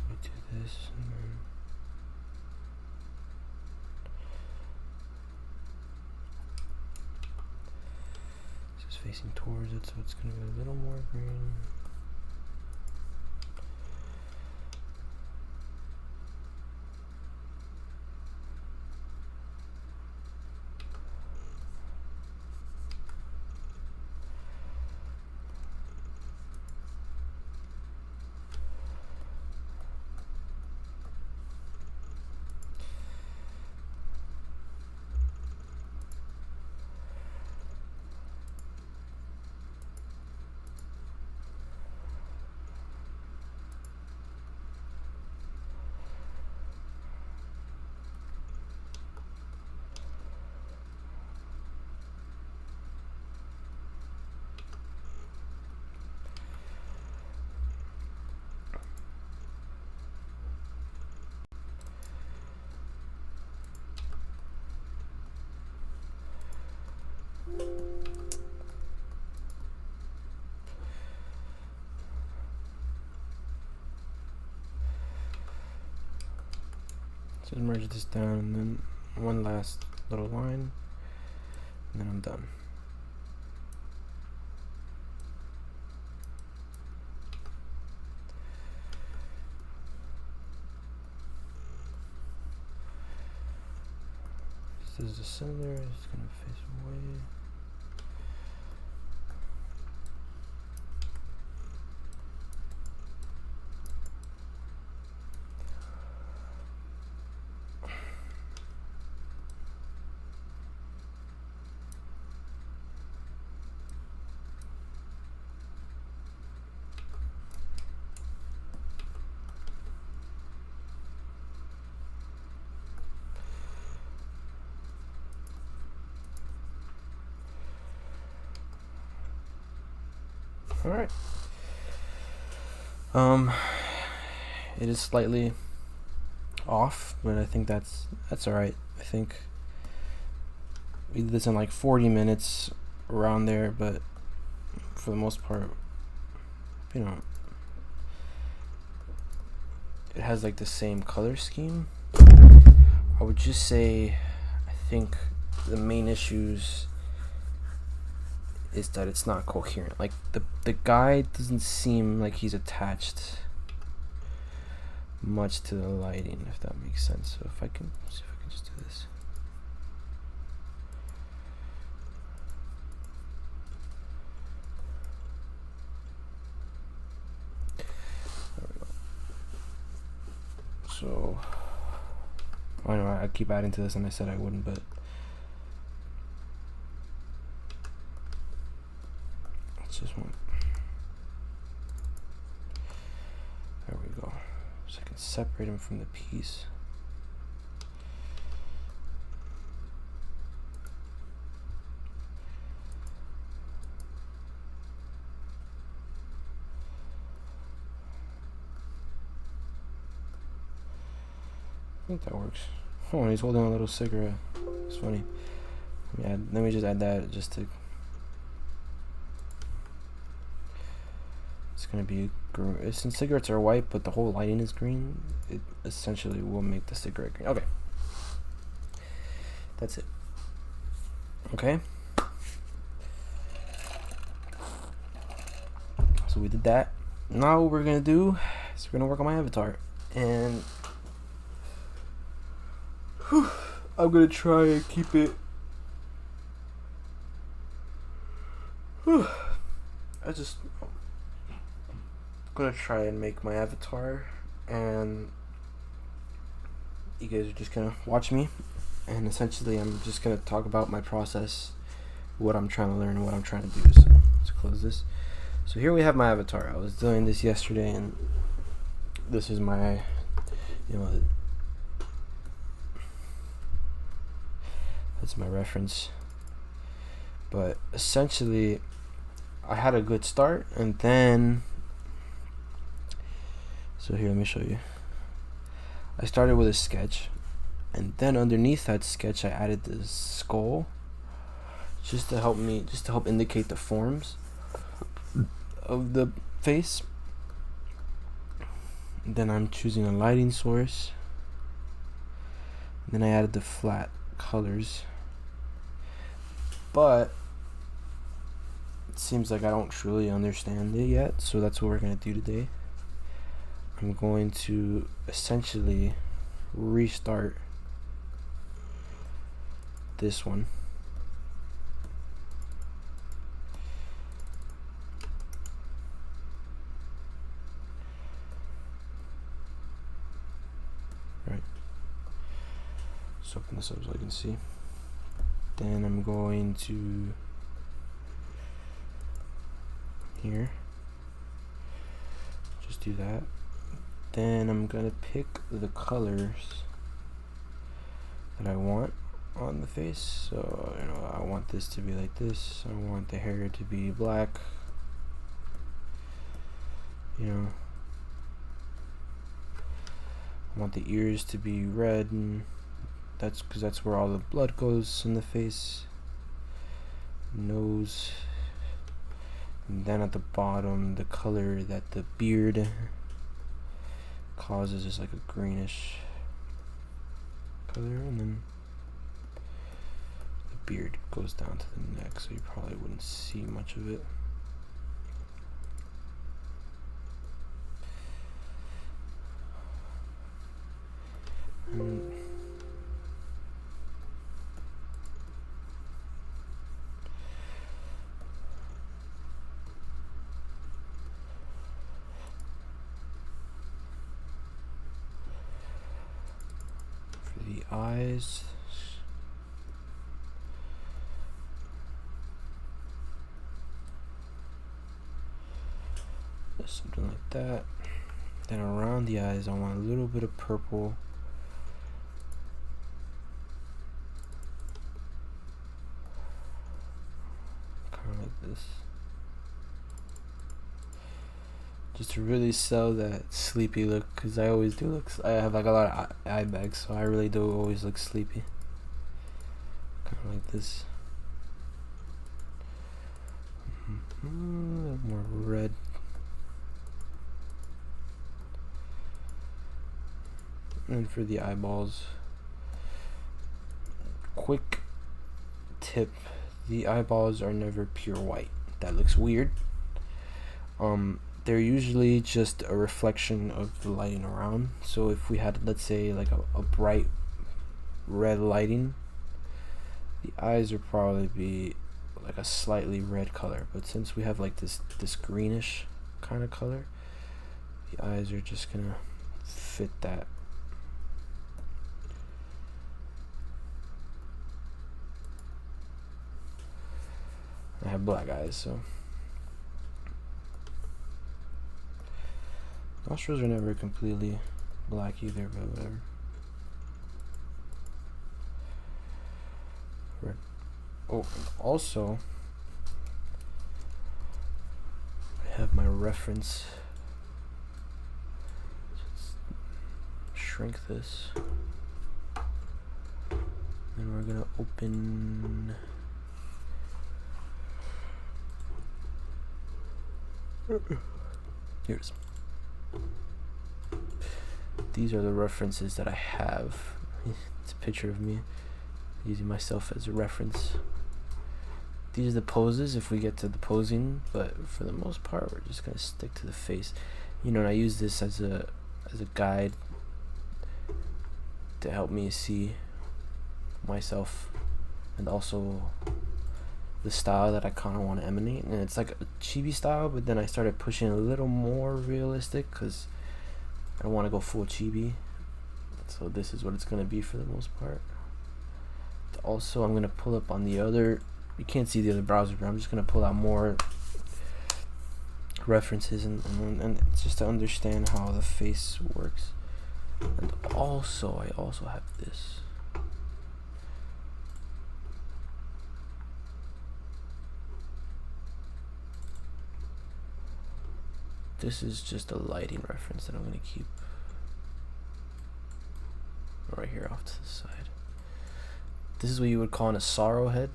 Let me do this and then this is facing towards it, so it's gonna be a little more green. Just merge this down and then one last little line and then I'm done. This is the cylinder, it's gonna face away. All right. It is slightly off, but I think that's all right. I think we did this in like 40 minutes around there, but for the most part, you know, it has like the same color scheme. I would just say I think the main issues is that it's not coherent. Like the guy doesn't seem like he's attached much to the lighting, if that makes sense. So if I can see if I can just do this. There we go. So I know I keep adding to this and I said I wouldn't, but just one. There we go. So I can separate them from the piece. I think that works. Oh, he's holding a little cigarette. It's funny. Let me just add that just to. It's gonna be green. Since cigarettes are white, but the whole lighting is green, it essentially will make the cigarette green. Okay, that's it. Okay, so we did that. Now what we're gonna do is we're gonna work on my avatar, and I'm gonna try and keep it. gonna try and make my avatar, and you guys are just gonna watch me, and essentially I'm just gonna talk about my process, what I'm trying to learn, what I'm trying to do. So let's close this. So here we have my avatar. I was doing this yesterday, and this is my, that's my reference. But essentially, I had a good start, and then, so here, let me show you. I started with a sketch, and then underneath that sketch, I added this skull, just to help indicate the forms of the face. And then I'm choosing a lighting source. And then I added the flat colors, but it seems like I don't truly understand it yet, so that's what we're gonna do today. I'm going to essentially restart this one. Right. Let's open this up so I can see. Then I'm going to here. Just do that. Then I'm gonna pick the colors that I want on the face. So I want this to be like this. I want the hair to be black. I want the ears to be red, and that's because that's where all the blood goes in the face. Nose. And then at the bottom, the color that the beard causes is like a greenish color, and then the beard goes down to the neck, so you probably wouldn't see much of it. And the eyes, something like that. Then around the eyes, I want a little bit of purple. Kind of like this. Just to really sell that sleepy look, because I always do look. I have like a lot of eye bags, so I really do always look sleepy. Kind of like this. More red. And for the eyeballs, quick tip: the eyeballs are never pure white. That looks weird. They're usually just a reflection of the lighting around. So if we had, let's say, like a bright red lighting, the eyes would probably be like a slightly red color. But since we have like this greenish kind of color, the eyes are just gonna fit that. I have black eyes, so nostrils are never completely black either, but whatever. Red. Oh, and also I have my reference. Let's shrink this, and we're gonna open. Here it is. These are the references that I have. It's a picture of me using myself as a reference. These are the poses if we get to the posing, but for the most part we're just gonna stick to the face. And I use this as a guide to help me see myself, and also the style that I kind of want to emanate, and it's like a chibi style, but then I started pushing a little more realistic because I don't want to go full chibi. So this is what it's going to be for the most part. Also, I'm going to pull up on the other, you can't see the other browser, but I'm just going to pull out more references and just to understand how the face works. And also, I also have this. This is just a lighting reference that I'm going to keep right here off to the side. This is what you would call a sorrow head.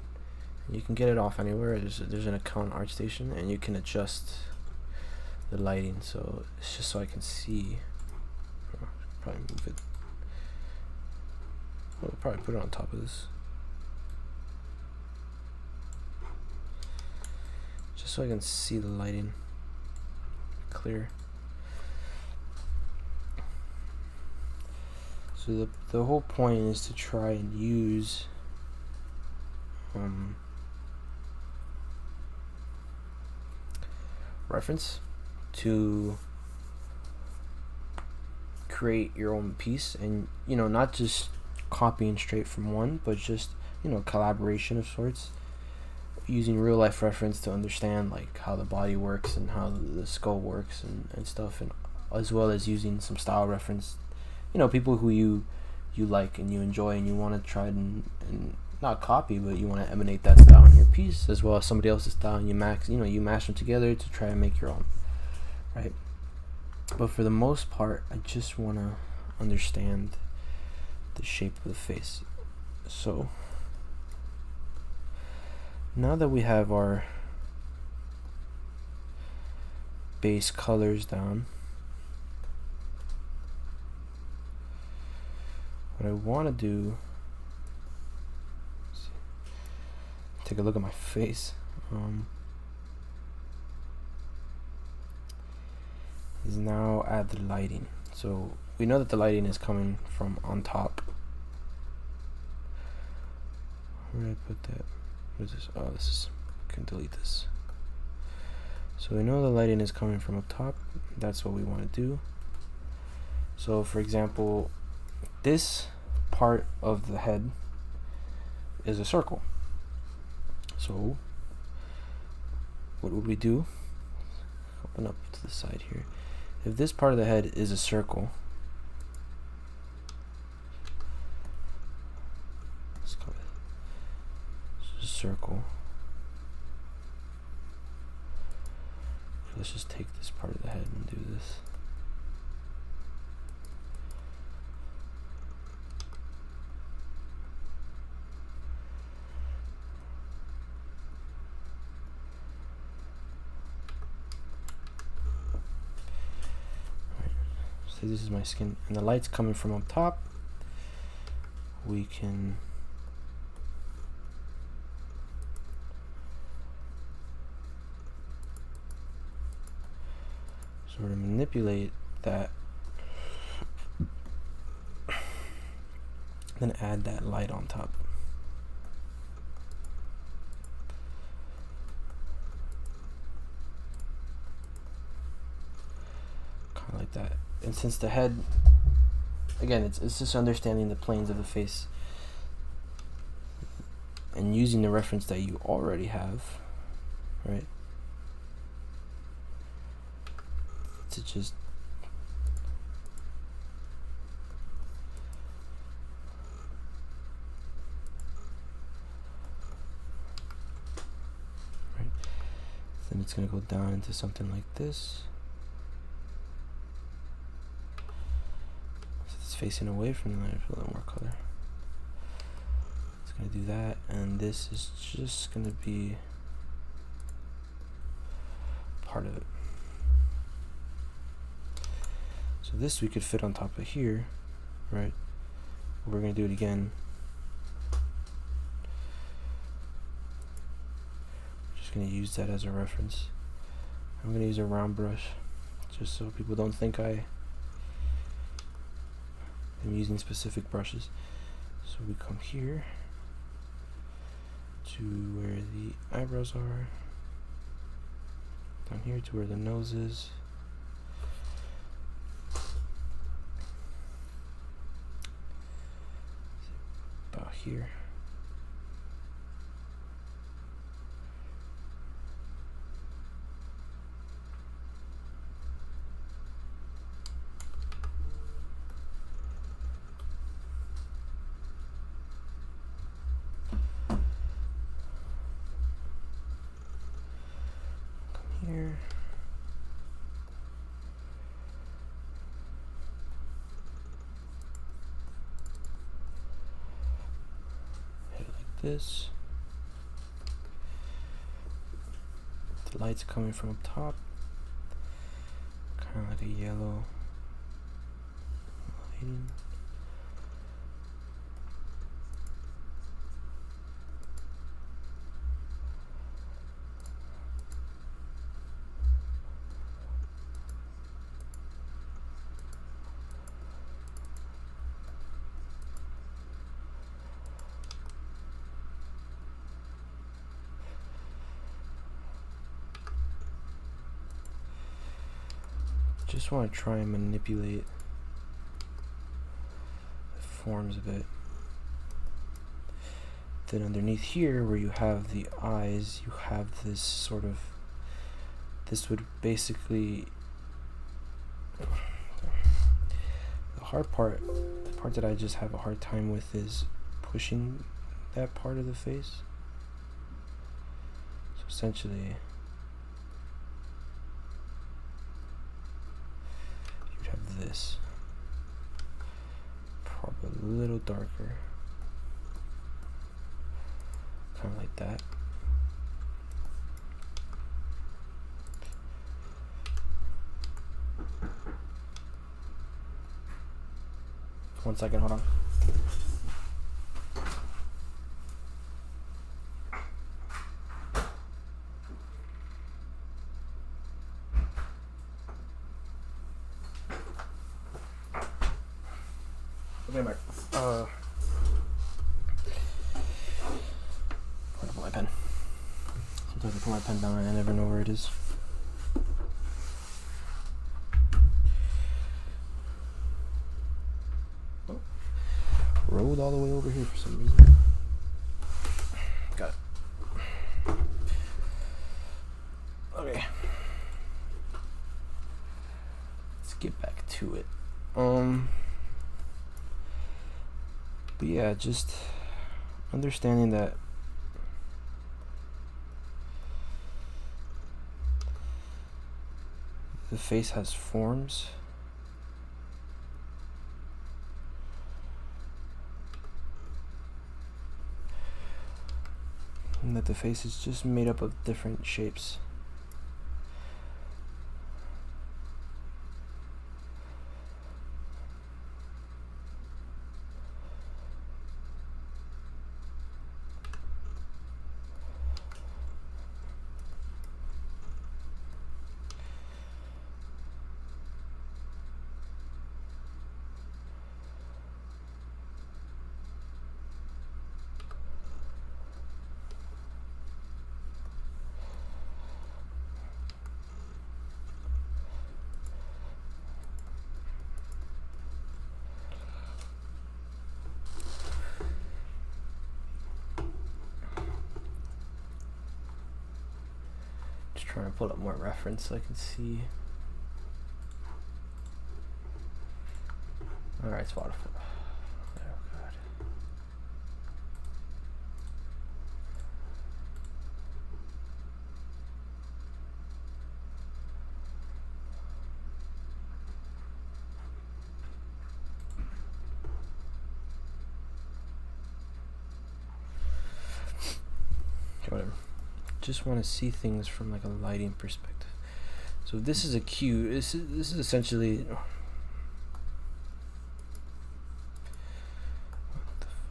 You can get it off anywhere. There's an account on ArtStation, and you can adjust the lighting. So it's just so I can see. Probably move it. We'll probably put it on top of this, just so I can see the lighting clear. So the whole point is to try and use reference to create your own piece, and not just copying straight from one, but just collaboration of sorts, using real life reference to understand like how the body works and how the skull works and stuff, and as well as using some style reference, people who you like and you enjoy and you want to try and not copy, but you want to emanate that style in your piece as well as somebody else's style, and you mash them together to try and make your own, right? But for the most part, I just want to understand the shape of the face. So now that we have our base colors down, what I want to do, take a look at my face, is now add the lighting. So we know that the lighting is coming from on top. Where did I put that? What is this? Oh, this is, I can delete this. So we know the lighting is coming from up top. That's what we want to do. So for example, this part of the head is a circle. So what would we do? Open up to the side here. If this part of the head is a circle, let's call it a circle. Let's just take this part of the head and do this. So this is my skin, and the light's coming from up top. We can sort of manipulate that, then add that light on top. Kind of like that. And since the head, again, it's just understanding the planes of the face and using the reference that you already have, right? To just right. Then it's going to go down into something like this. Facing away from the light for a little more color. It's going to do that, and this is just going to be part of it. So this we could fit on top of here, right? We're going to do it again. Just going to use that as a reference. I'm going to use a round brush just so people don't think I'm using specific brushes. So we come here, to where the eyebrows are, down here to where the nose is. About here. Here. Hit it like this. The light's coming from up top, kind of like a yellow lighting. Just want to try and manipulate the forms a bit. Then underneath here, where you have the eyes, you have this sort of, this would basically, the hard part, the part that I just have a hard time with is pushing that part of the face. So essentially, have this, probably a little darker, kind of like that. One second, hold on. Okay, back. Where to put my pen? Sometimes I put my pen down and I never know where it is. Oh. Rolled all the way over here for some reason. Got it. Okay. Let's get back to it. But yeah, just understanding that the face has forms. And that the face is just made up of different shapes. Trying to pull up more reference so I can see. Alright, Spotify. Oh god. Okay, whatever. Just want to see things from like a lighting perspective. So if this is a cue, this is essentially,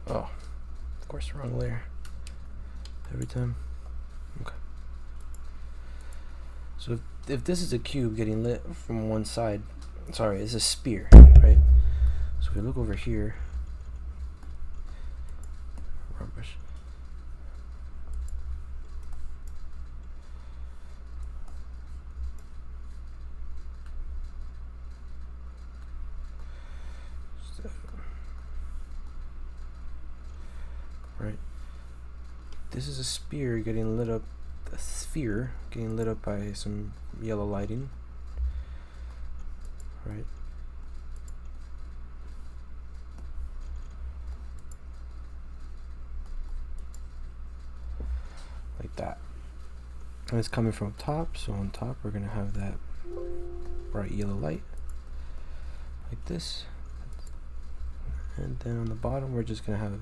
oh, of course, wrong layer every time. Okay. So if this is a cube getting lit from one side, sorry, it's a spear, right? So if we look over here, rubbish. this is a sphere getting lit up by some yellow lighting, right? Like that. And it's coming from top, so on top we're gonna have that bright yellow light like this, and then on the bottom we're just gonna have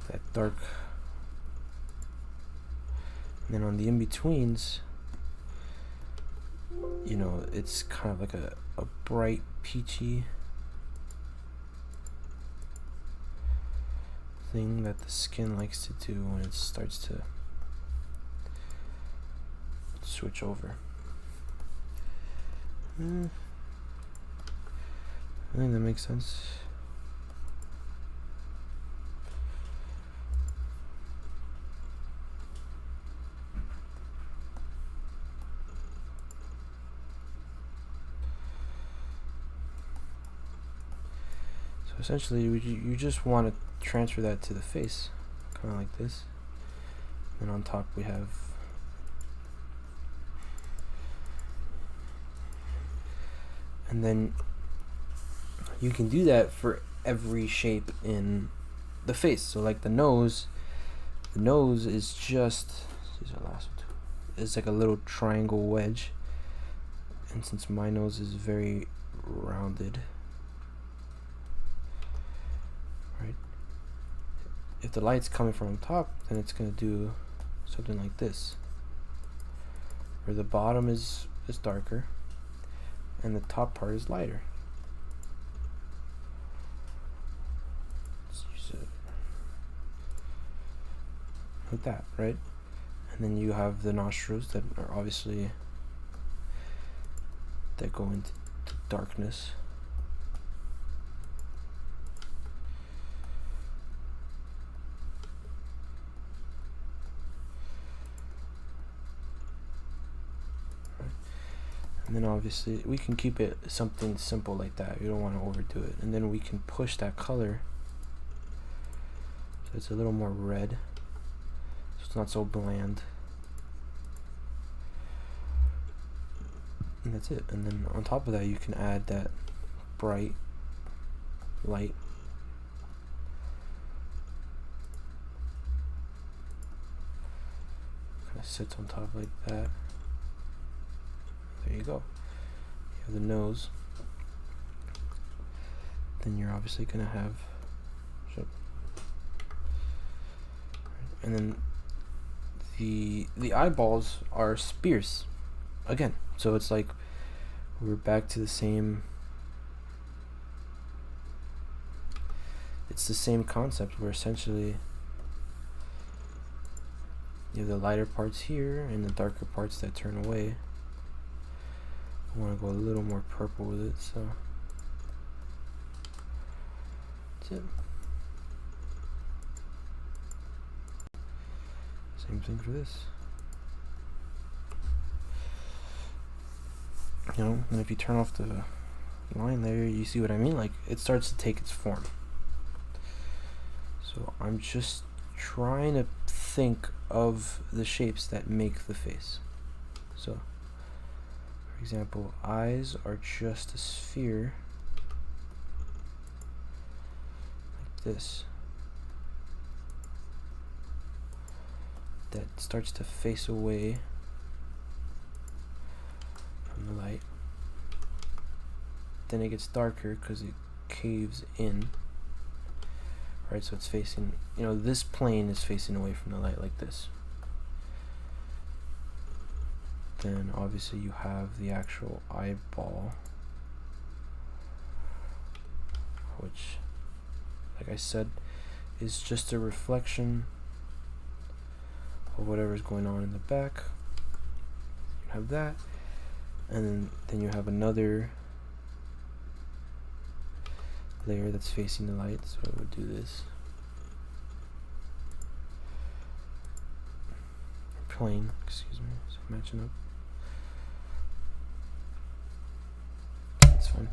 that dark, and then on the in-betweens, you know, it's kind of like a bright peachy thing that the skin likes to do when it starts to switch over. I think that makes sense. So essentially you just want to transfer that to the face, kind of like this, and on top we have and then you can do that for every shape in the face. So like the nose is just, these are last two, it's like a little triangle wedge, and since my nose is very rounded, right, if the light's coming from top, then it's going to do something like this, where the bottom is darker and the top part is lighter. Let's use it like that, right? And then you have the nostrils that are obviously, that go into darkness. And then obviously we can keep it something simple like that. You don't want to overdo it. And then we can push that color so it's a little more red, so it's not so bland. And that's it. And then on top of that you can add that bright light. Kind of sits on top like that. There you go. You have the nose. Then you're obviously gonna have, and then the eyeballs are spears again. So it's like we're back to the same. It's the same concept where essentially you have the lighter parts here and the darker parts that turn away. I want to go a little more purple with it, so that's it. Same thing for this. You know, and if you turn off the line there, you see what I mean? Like, it starts to take its form. So I'm just trying to think of the shapes that make the face. So for example, eyes are just a sphere like this that starts to face away from the light. Then it gets darker because it caves in. Right, so it's facing, you know, this plane is facing away from the light like this. Then obviously you have the actual eyeball, which, like I said, is just a reflection of whatever's going on in the back. You have that, and then you have another layer that's facing the light, so I would do this. Plane, excuse me, so matching up. That's fine.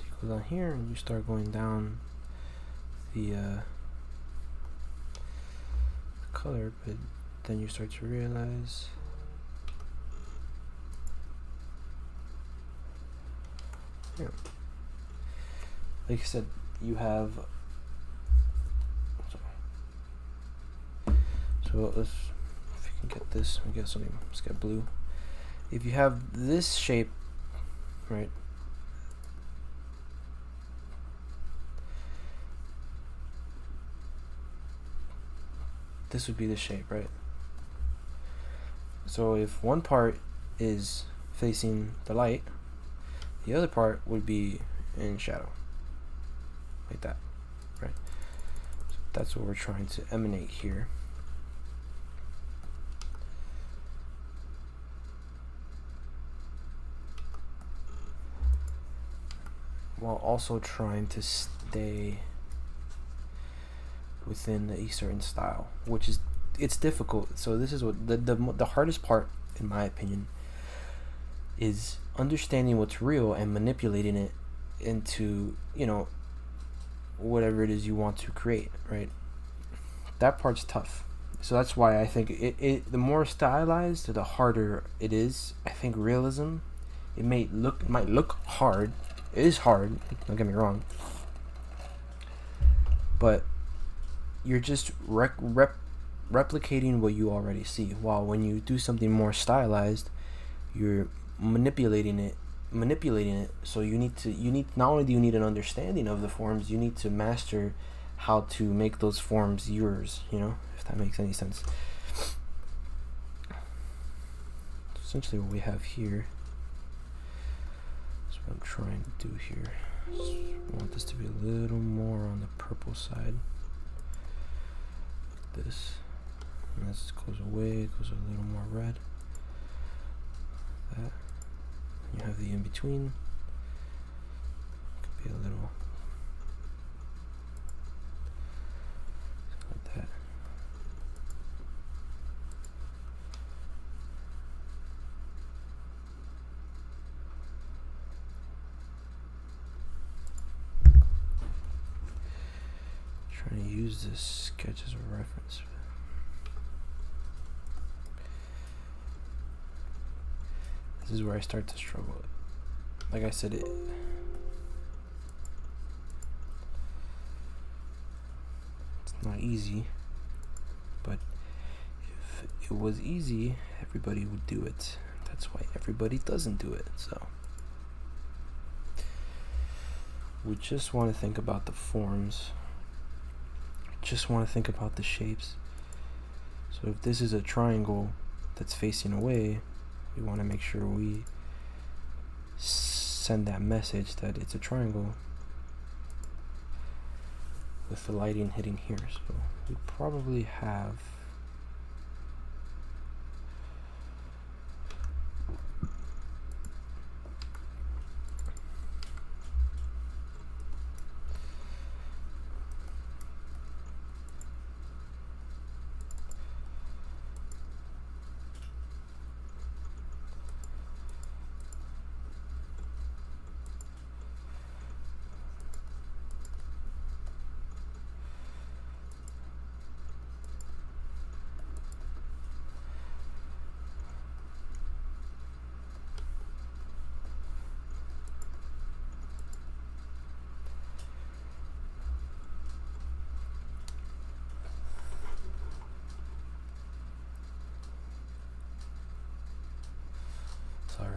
So you go down here and you start going down the color, but then you start to realize like I said, you have so let's, if you can get this, we get something, let's get blue. If you have this shape, right, this would be the shape, right? So if one part is facing the light, the other part would be in shadow, like that, right? So that's what we're trying to emanate here. While also trying to stay within a certain style, which is, it's difficult. So this is what the hardest part, in my opinion, is understanding what's real and manipulating it into, you know, whatever it is you want to create, right? That part's tough. So that's why I think it the more stylized, the harder it is. I think realism, it might look hard. It is hard, don't get me wrong, but you're just replicating what you already see. While when you do something more stylized, you're manipulating it. So you need not only do you need an understanding of the forms, you need to master how to make those forms yours, you know, if that makes any sense. Essentially what we have here, what I'm trying to do here, I want this to be a little more on the purple side, like this, and this goes away, it goes a little more red, like that. You have the in between, could be a little like that. Trying to use this sketch as a reference. This is where I start to struggle. Like I said, it's not easy, but if it was easy, everybody would do it. That's why everybody doesn't do it. So we just want to think about the forms. Just want to think about the shapes. So if this is a triangle that's facing away, we want to make sure we send that message that it's a triangle with the lighting hitting here. So we probably have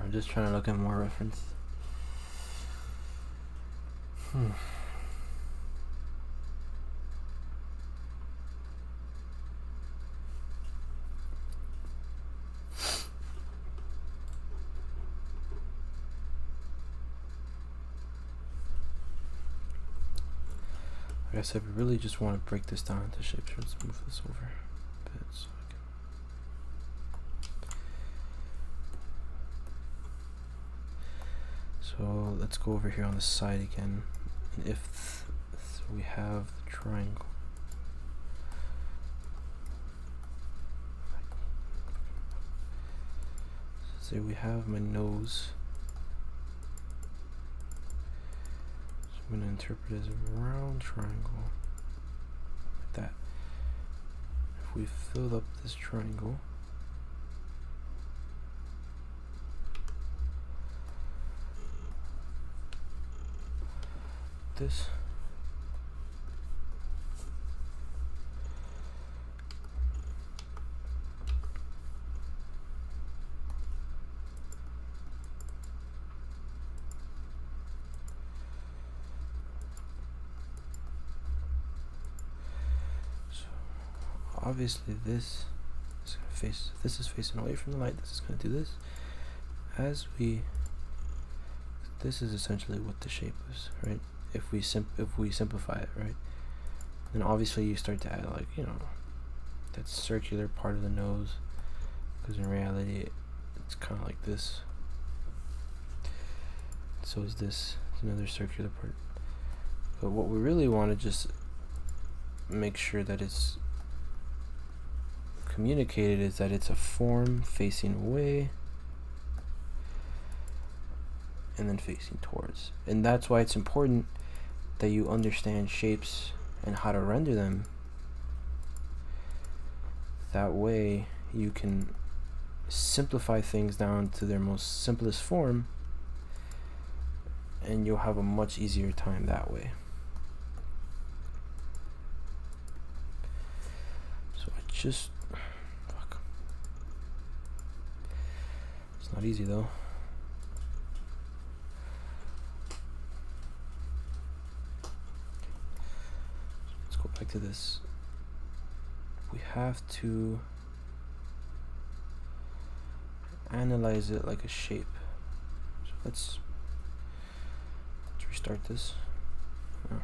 I'm just trying to look at more reference. Like I said, we really just want to break this down into shapes. Let's move this over a bit so I can. So let's go over here on the side again. And if so we have the triangle. So say we have my nose. interpret as a round triangle, like that. If we fill up this triangle, this, obviously this is going to face, this is facing away from the light, this is going to do this. As we, this is essentially what the shape is, right? If we simplify it, right? Then obviously you start to add, like, you know, that circular part of the nose, because in reality it's kind of like this. So is this, another circular part. But what we really want to just make sure that it's communicated is that it's a form facing away and then facing towards. And that's why it's important that you understand shapes and how to render them. That way you can simplify things down to their most simplest form, and you'll have a much easier time that way. So I just, fuck. It's not easy though. Let's go back to this. We have to analyze it like a shape. So let's restart this. Oh.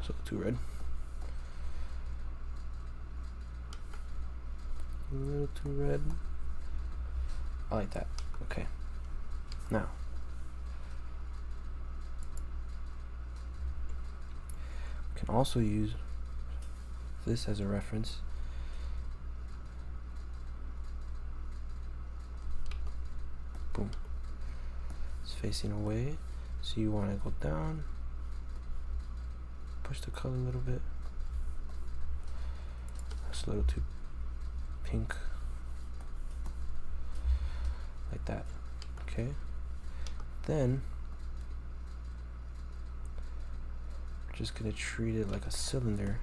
So too red. A little too red. I like that. Okay. Now, we can also use this as a reference. Boom. It's facing away, so you want to go down, push the color a little bit. That's a little too pink, like that. Okay, then we're just gonna treat it like a cylinder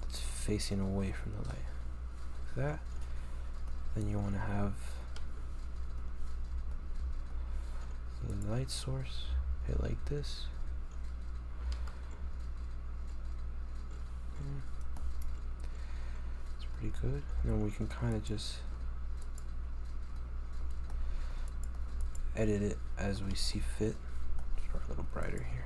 that's facing away from the light, like that. Then you want to have the light source hit like this. It's pretty good. And then we can kind of just edit it as we see fit. Start a little brighter here.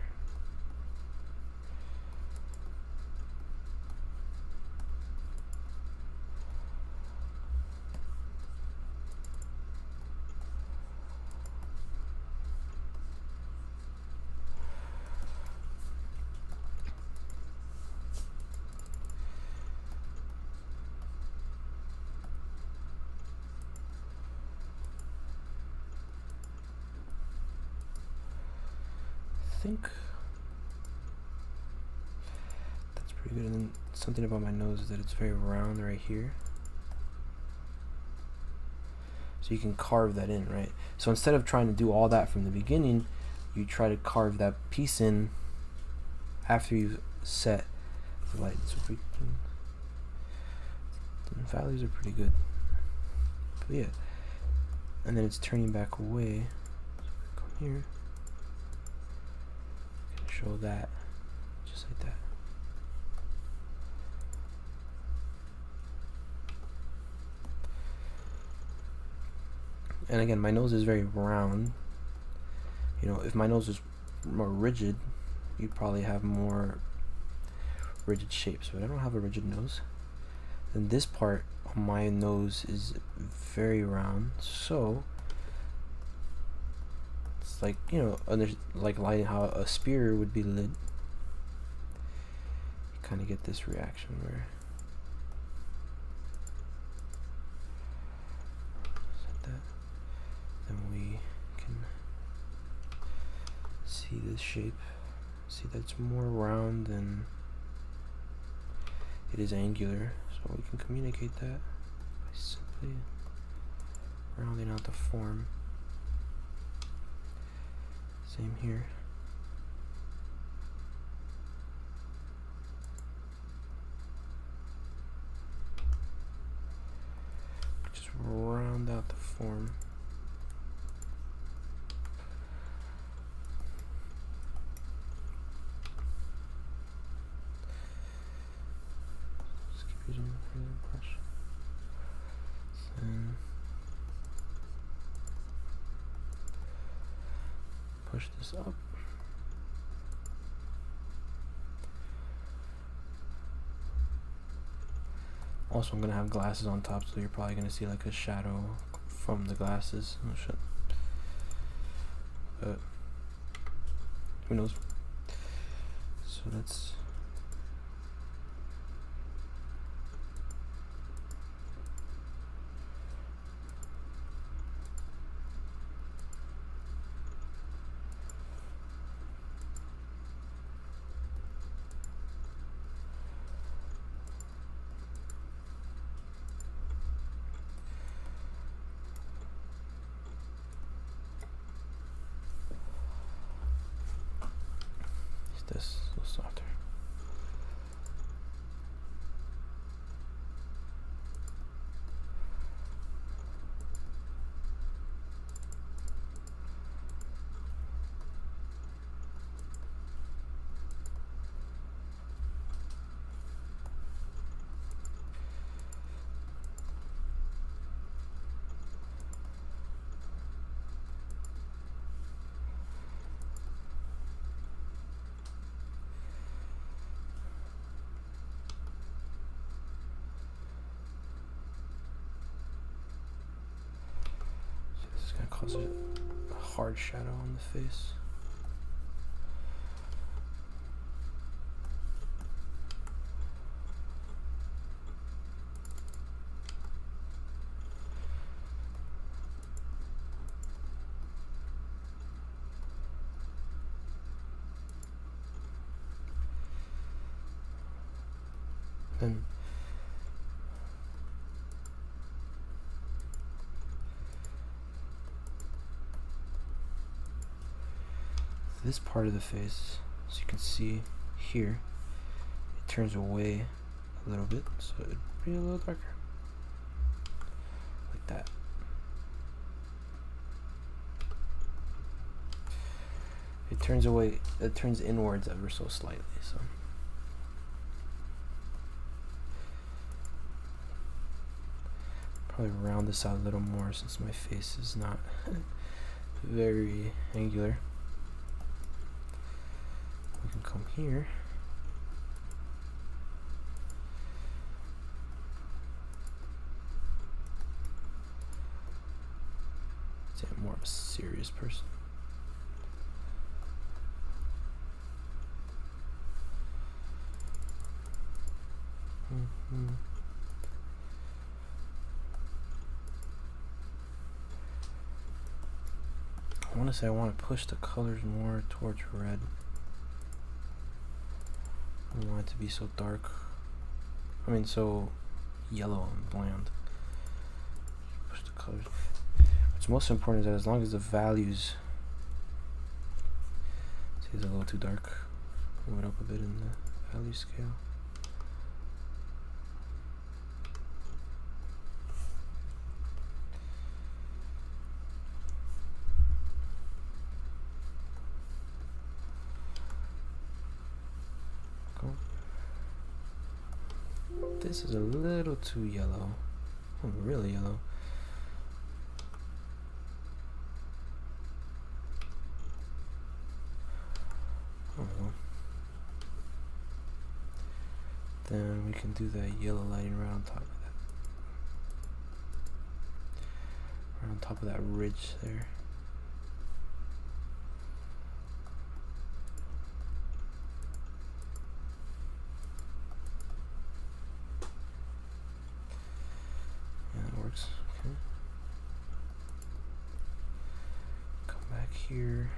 I think that's pretty good. And then something about my nose is that it's very round right here, so you can carve that in, right? So instead of trying to do all that from the beginning, you try to carve that piece in after you've set the light. So we can, the values are pretty good, but yeah. And then it's turning back away, so we come here, show that just like that. And again, my nose is very round. You know, if my nose is more rigid, you'd probably have more rigid shapes, but I don't have a rigid nose. And this part on my nose is very round, so it's like, you know, like how a spear would be lit. kind of get this reaction where set that, then we can see this shape, see that's more round than it is angular, so we can communicate that by simply rounding out the form. Same here. Just round out the form. Just keep using the brush. Then push this up. Also, I'm gonna have glasses on top, so you're probably gonna see like a shadow from the glasses. Oh shit. But who knows? So that's this a little softer. This is gonna cause a hard shadow on the face. Then this part of the face, as you can see here, it turns away a little bit, so it'd be a little darker, like that. It turns away, it turns inwards ever so slightly, so. Probably round this out a little more since my face is not very angular. We can come here. Say I'm more of a serious person. I want to say I want to push the colors more towards red. I don't want it to be so dark. I mean, so yellow and bland. Push the colors. What's most important is that as long as the values, see, it's a little too dark. Move it up a bit in the value scale. This is a little too yellow. Oh, really yellow. I don't know. Then we can do that yellow lighting right on top of that. Right on top of that ridge there. works. Okay. Come back here.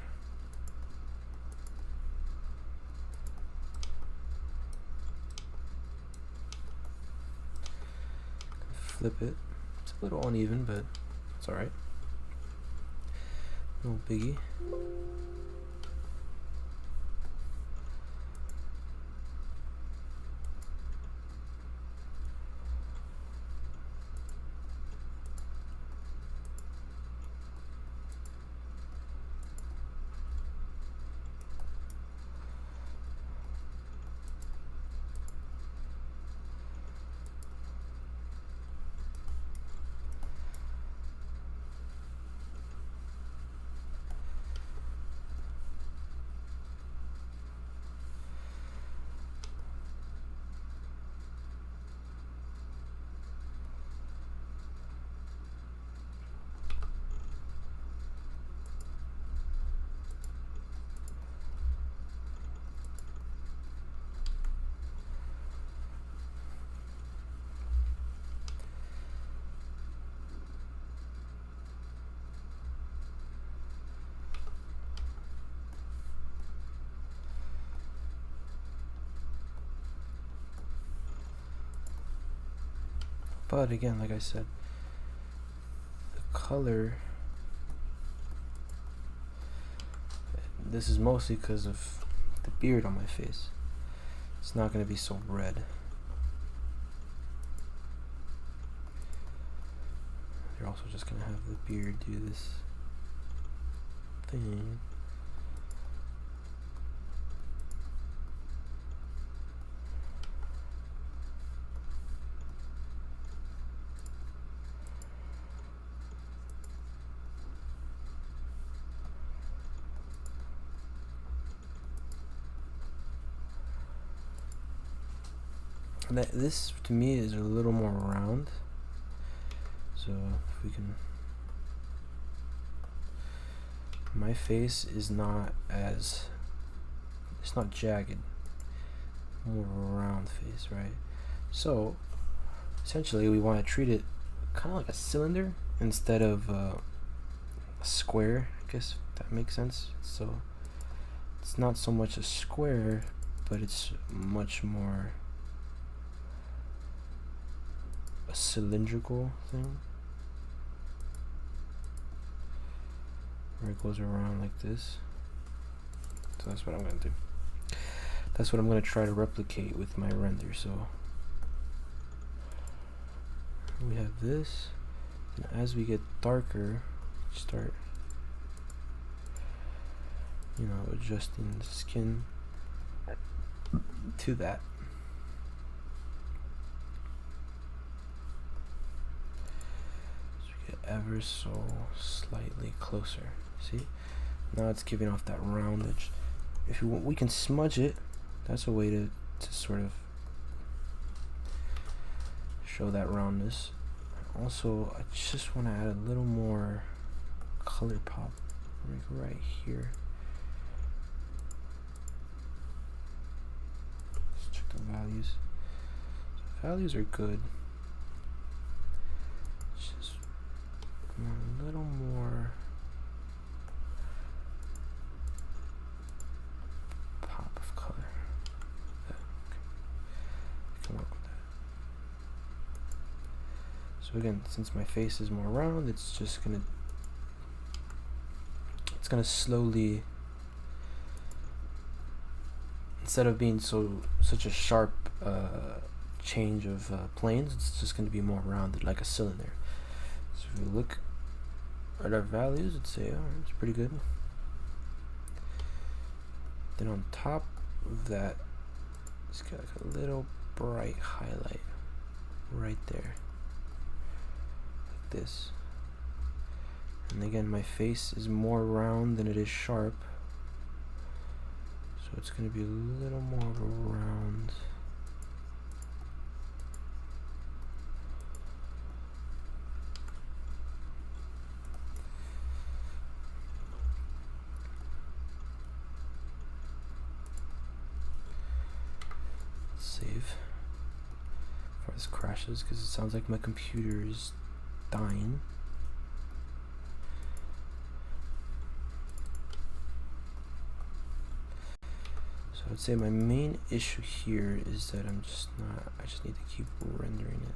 Flip it. It's a little uneven, but it's alright. No biggie. But again, like I said, the color, this is mostly because of the beard on my face. It's not going to be so red. You're also just going to have the beard do this thing. This to me is a little more round, so if we can, my face is not as, it's not jagged, more of a round face, right? So essentially we want to treat it kind of like a cylinder instead of a square, I guess, if that makes sense. So it's not so much a square, but it's much more a cylindrical thing, where it goes around like this. So that's what I'm going to do. That's what I'm going to try to replicate with my render. So we have this, and as we get darker, start, you know, adjusting the skin to that. Ever so slightly closer. See, now it's giving off that round edge. If you want, we can smudge it. That's a way to sort of show that roundness. Also, I just want to add a little more color pop, like right here. Let's check the values. So values are good. Just a little more pop of color. Okay. I can work with that. So again, since my face is more round, it's just gonna slowly, instead of being such a sharp change of planes, it's just gonna be more rounded like a cylinder. So if you look at our values, it'd say, oh, it's pretty good. Then on top of that, it's got like a little bright highlight right there, like this. And again, my face is more round than it is sharp, so it's going to be a little more of a round. Save before this crashes, because it sounds like my computer is dying. So I would say my main issue here is that I just need to keep rendering it.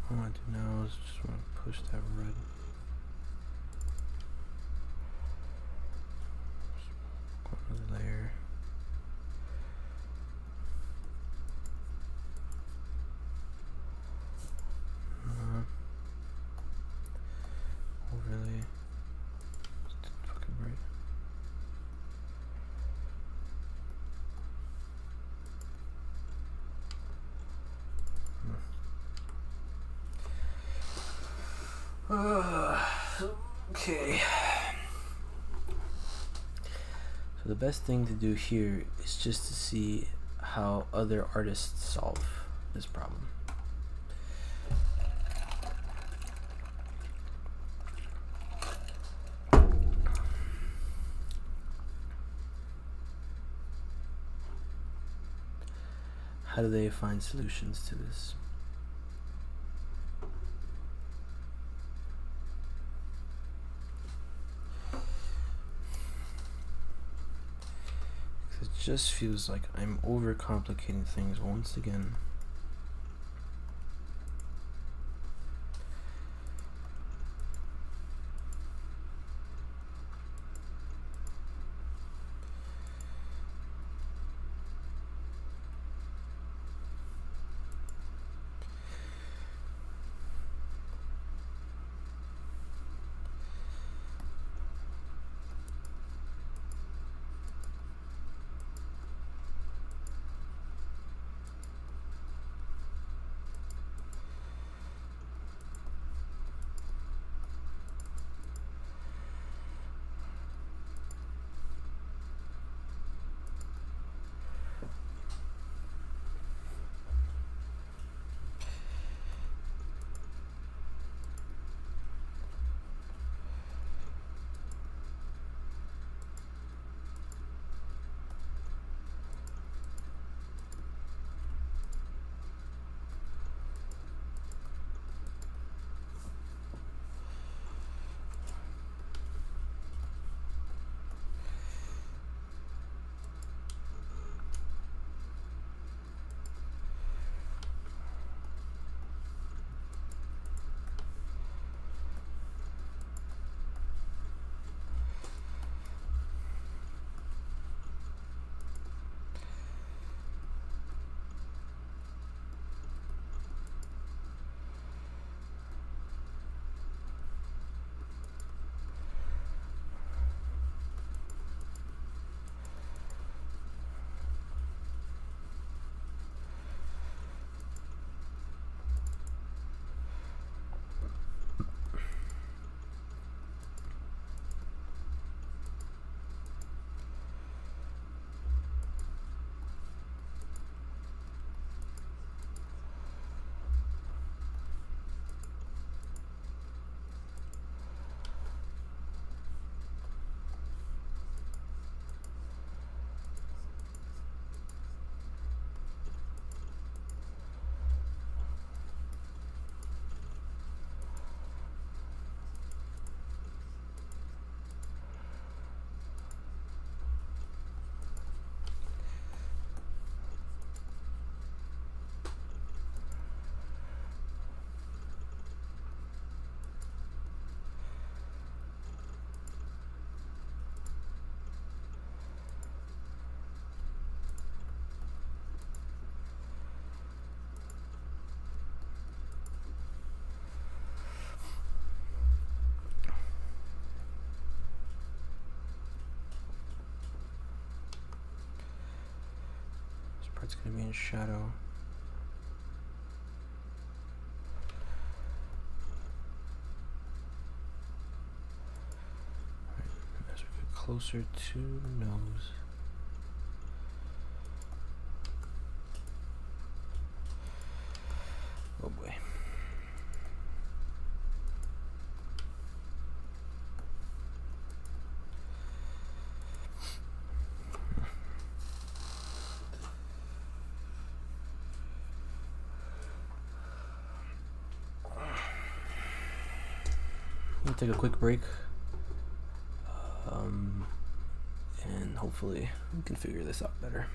What I want to do now is just want to push that red. Go another layer. Overlay. It's too fucking bright. Okay. So the best thing to do here is just to see how other artists solve this problem. How do they find solutions to this? It just feels like I'm overcomplicating things once again. it's gonna be in shadow. As we get closer to the nose. Oh boy. I'm gonna take a quick break. And hopefully we can figure this out better.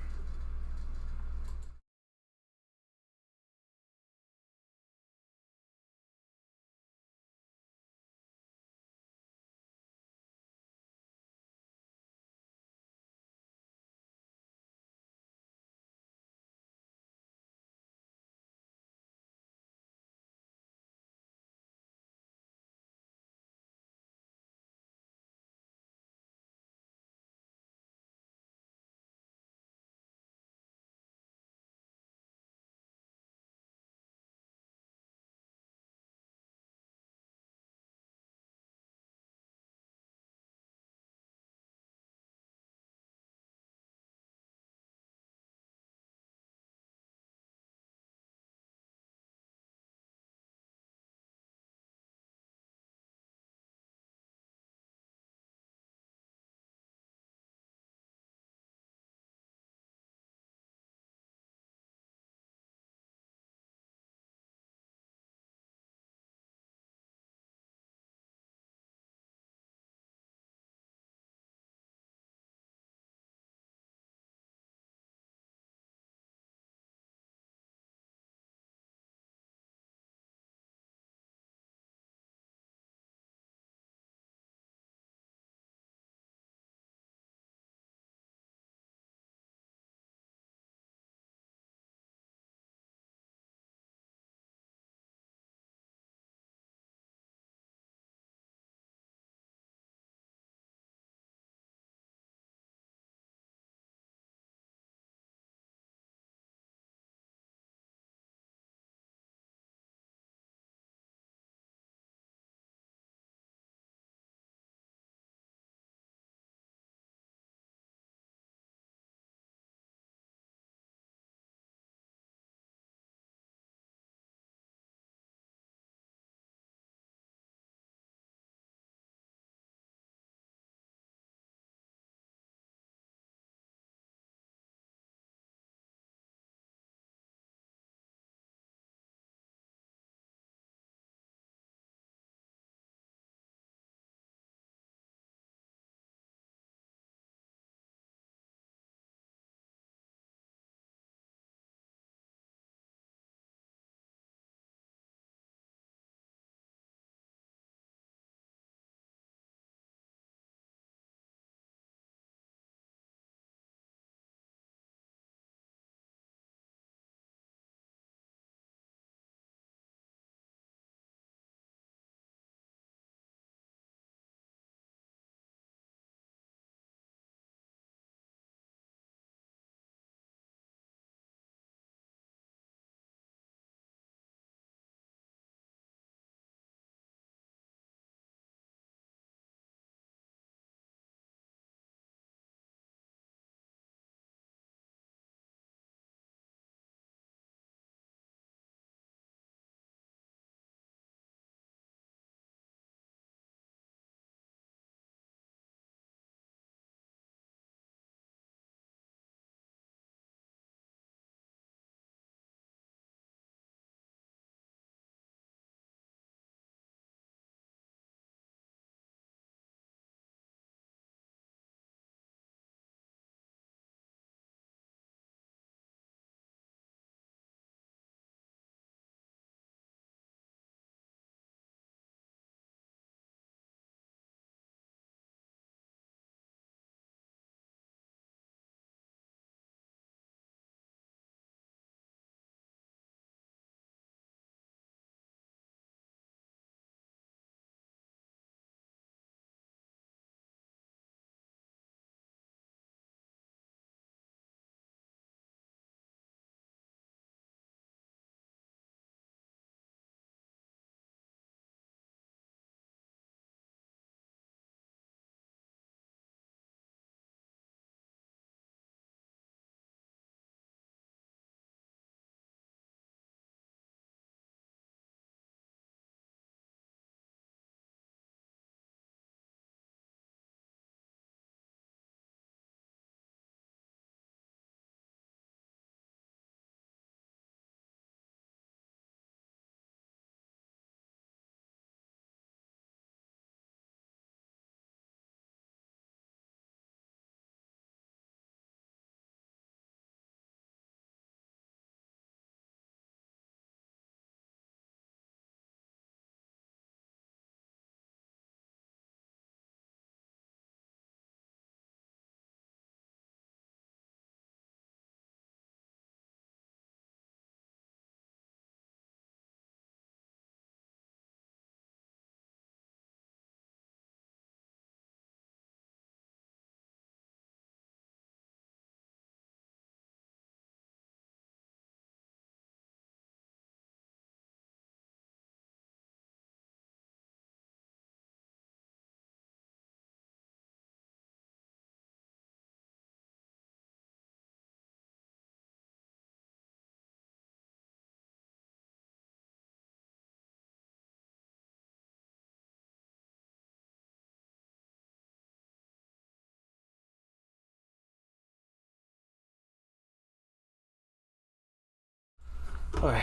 Alright,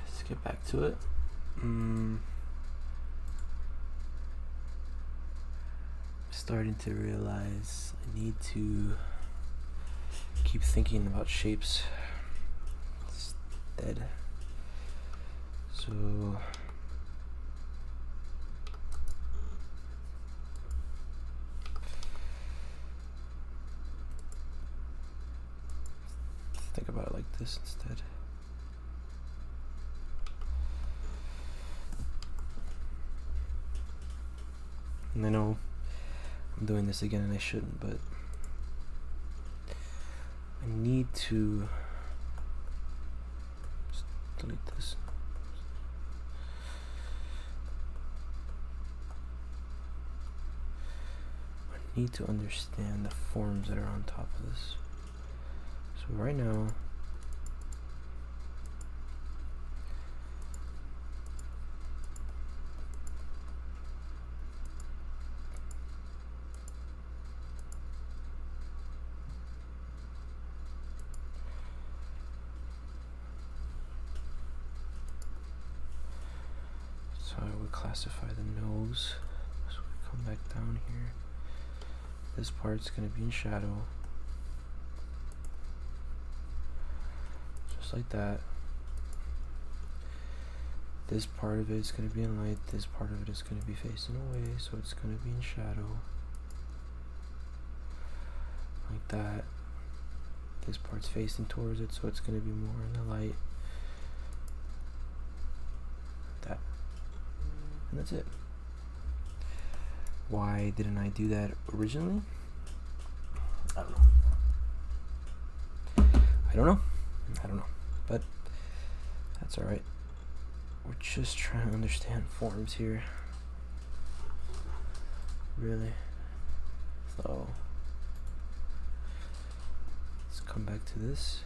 let's get back to it. Starting to realize I need to keep thinking about shapes instead. So let's think about it like this instead. And I know I'm doing this again and I shouldn't, but I need to just delete this. I need to understand the forms that are on top of this. So right now, so I would classify the nose. So we come back down here. This part's going to be in shadow. Just like that. This part of it is going to be in light. This part of it is going to be facing away, so it's going to be in shadow. Like that. This part's facing towards it, so it's going to be more in the light. That. And that's it. Why didn't I do that originally? I don't know. But that's alright. We're just trying to understand forms here. Really. So let's come back to this.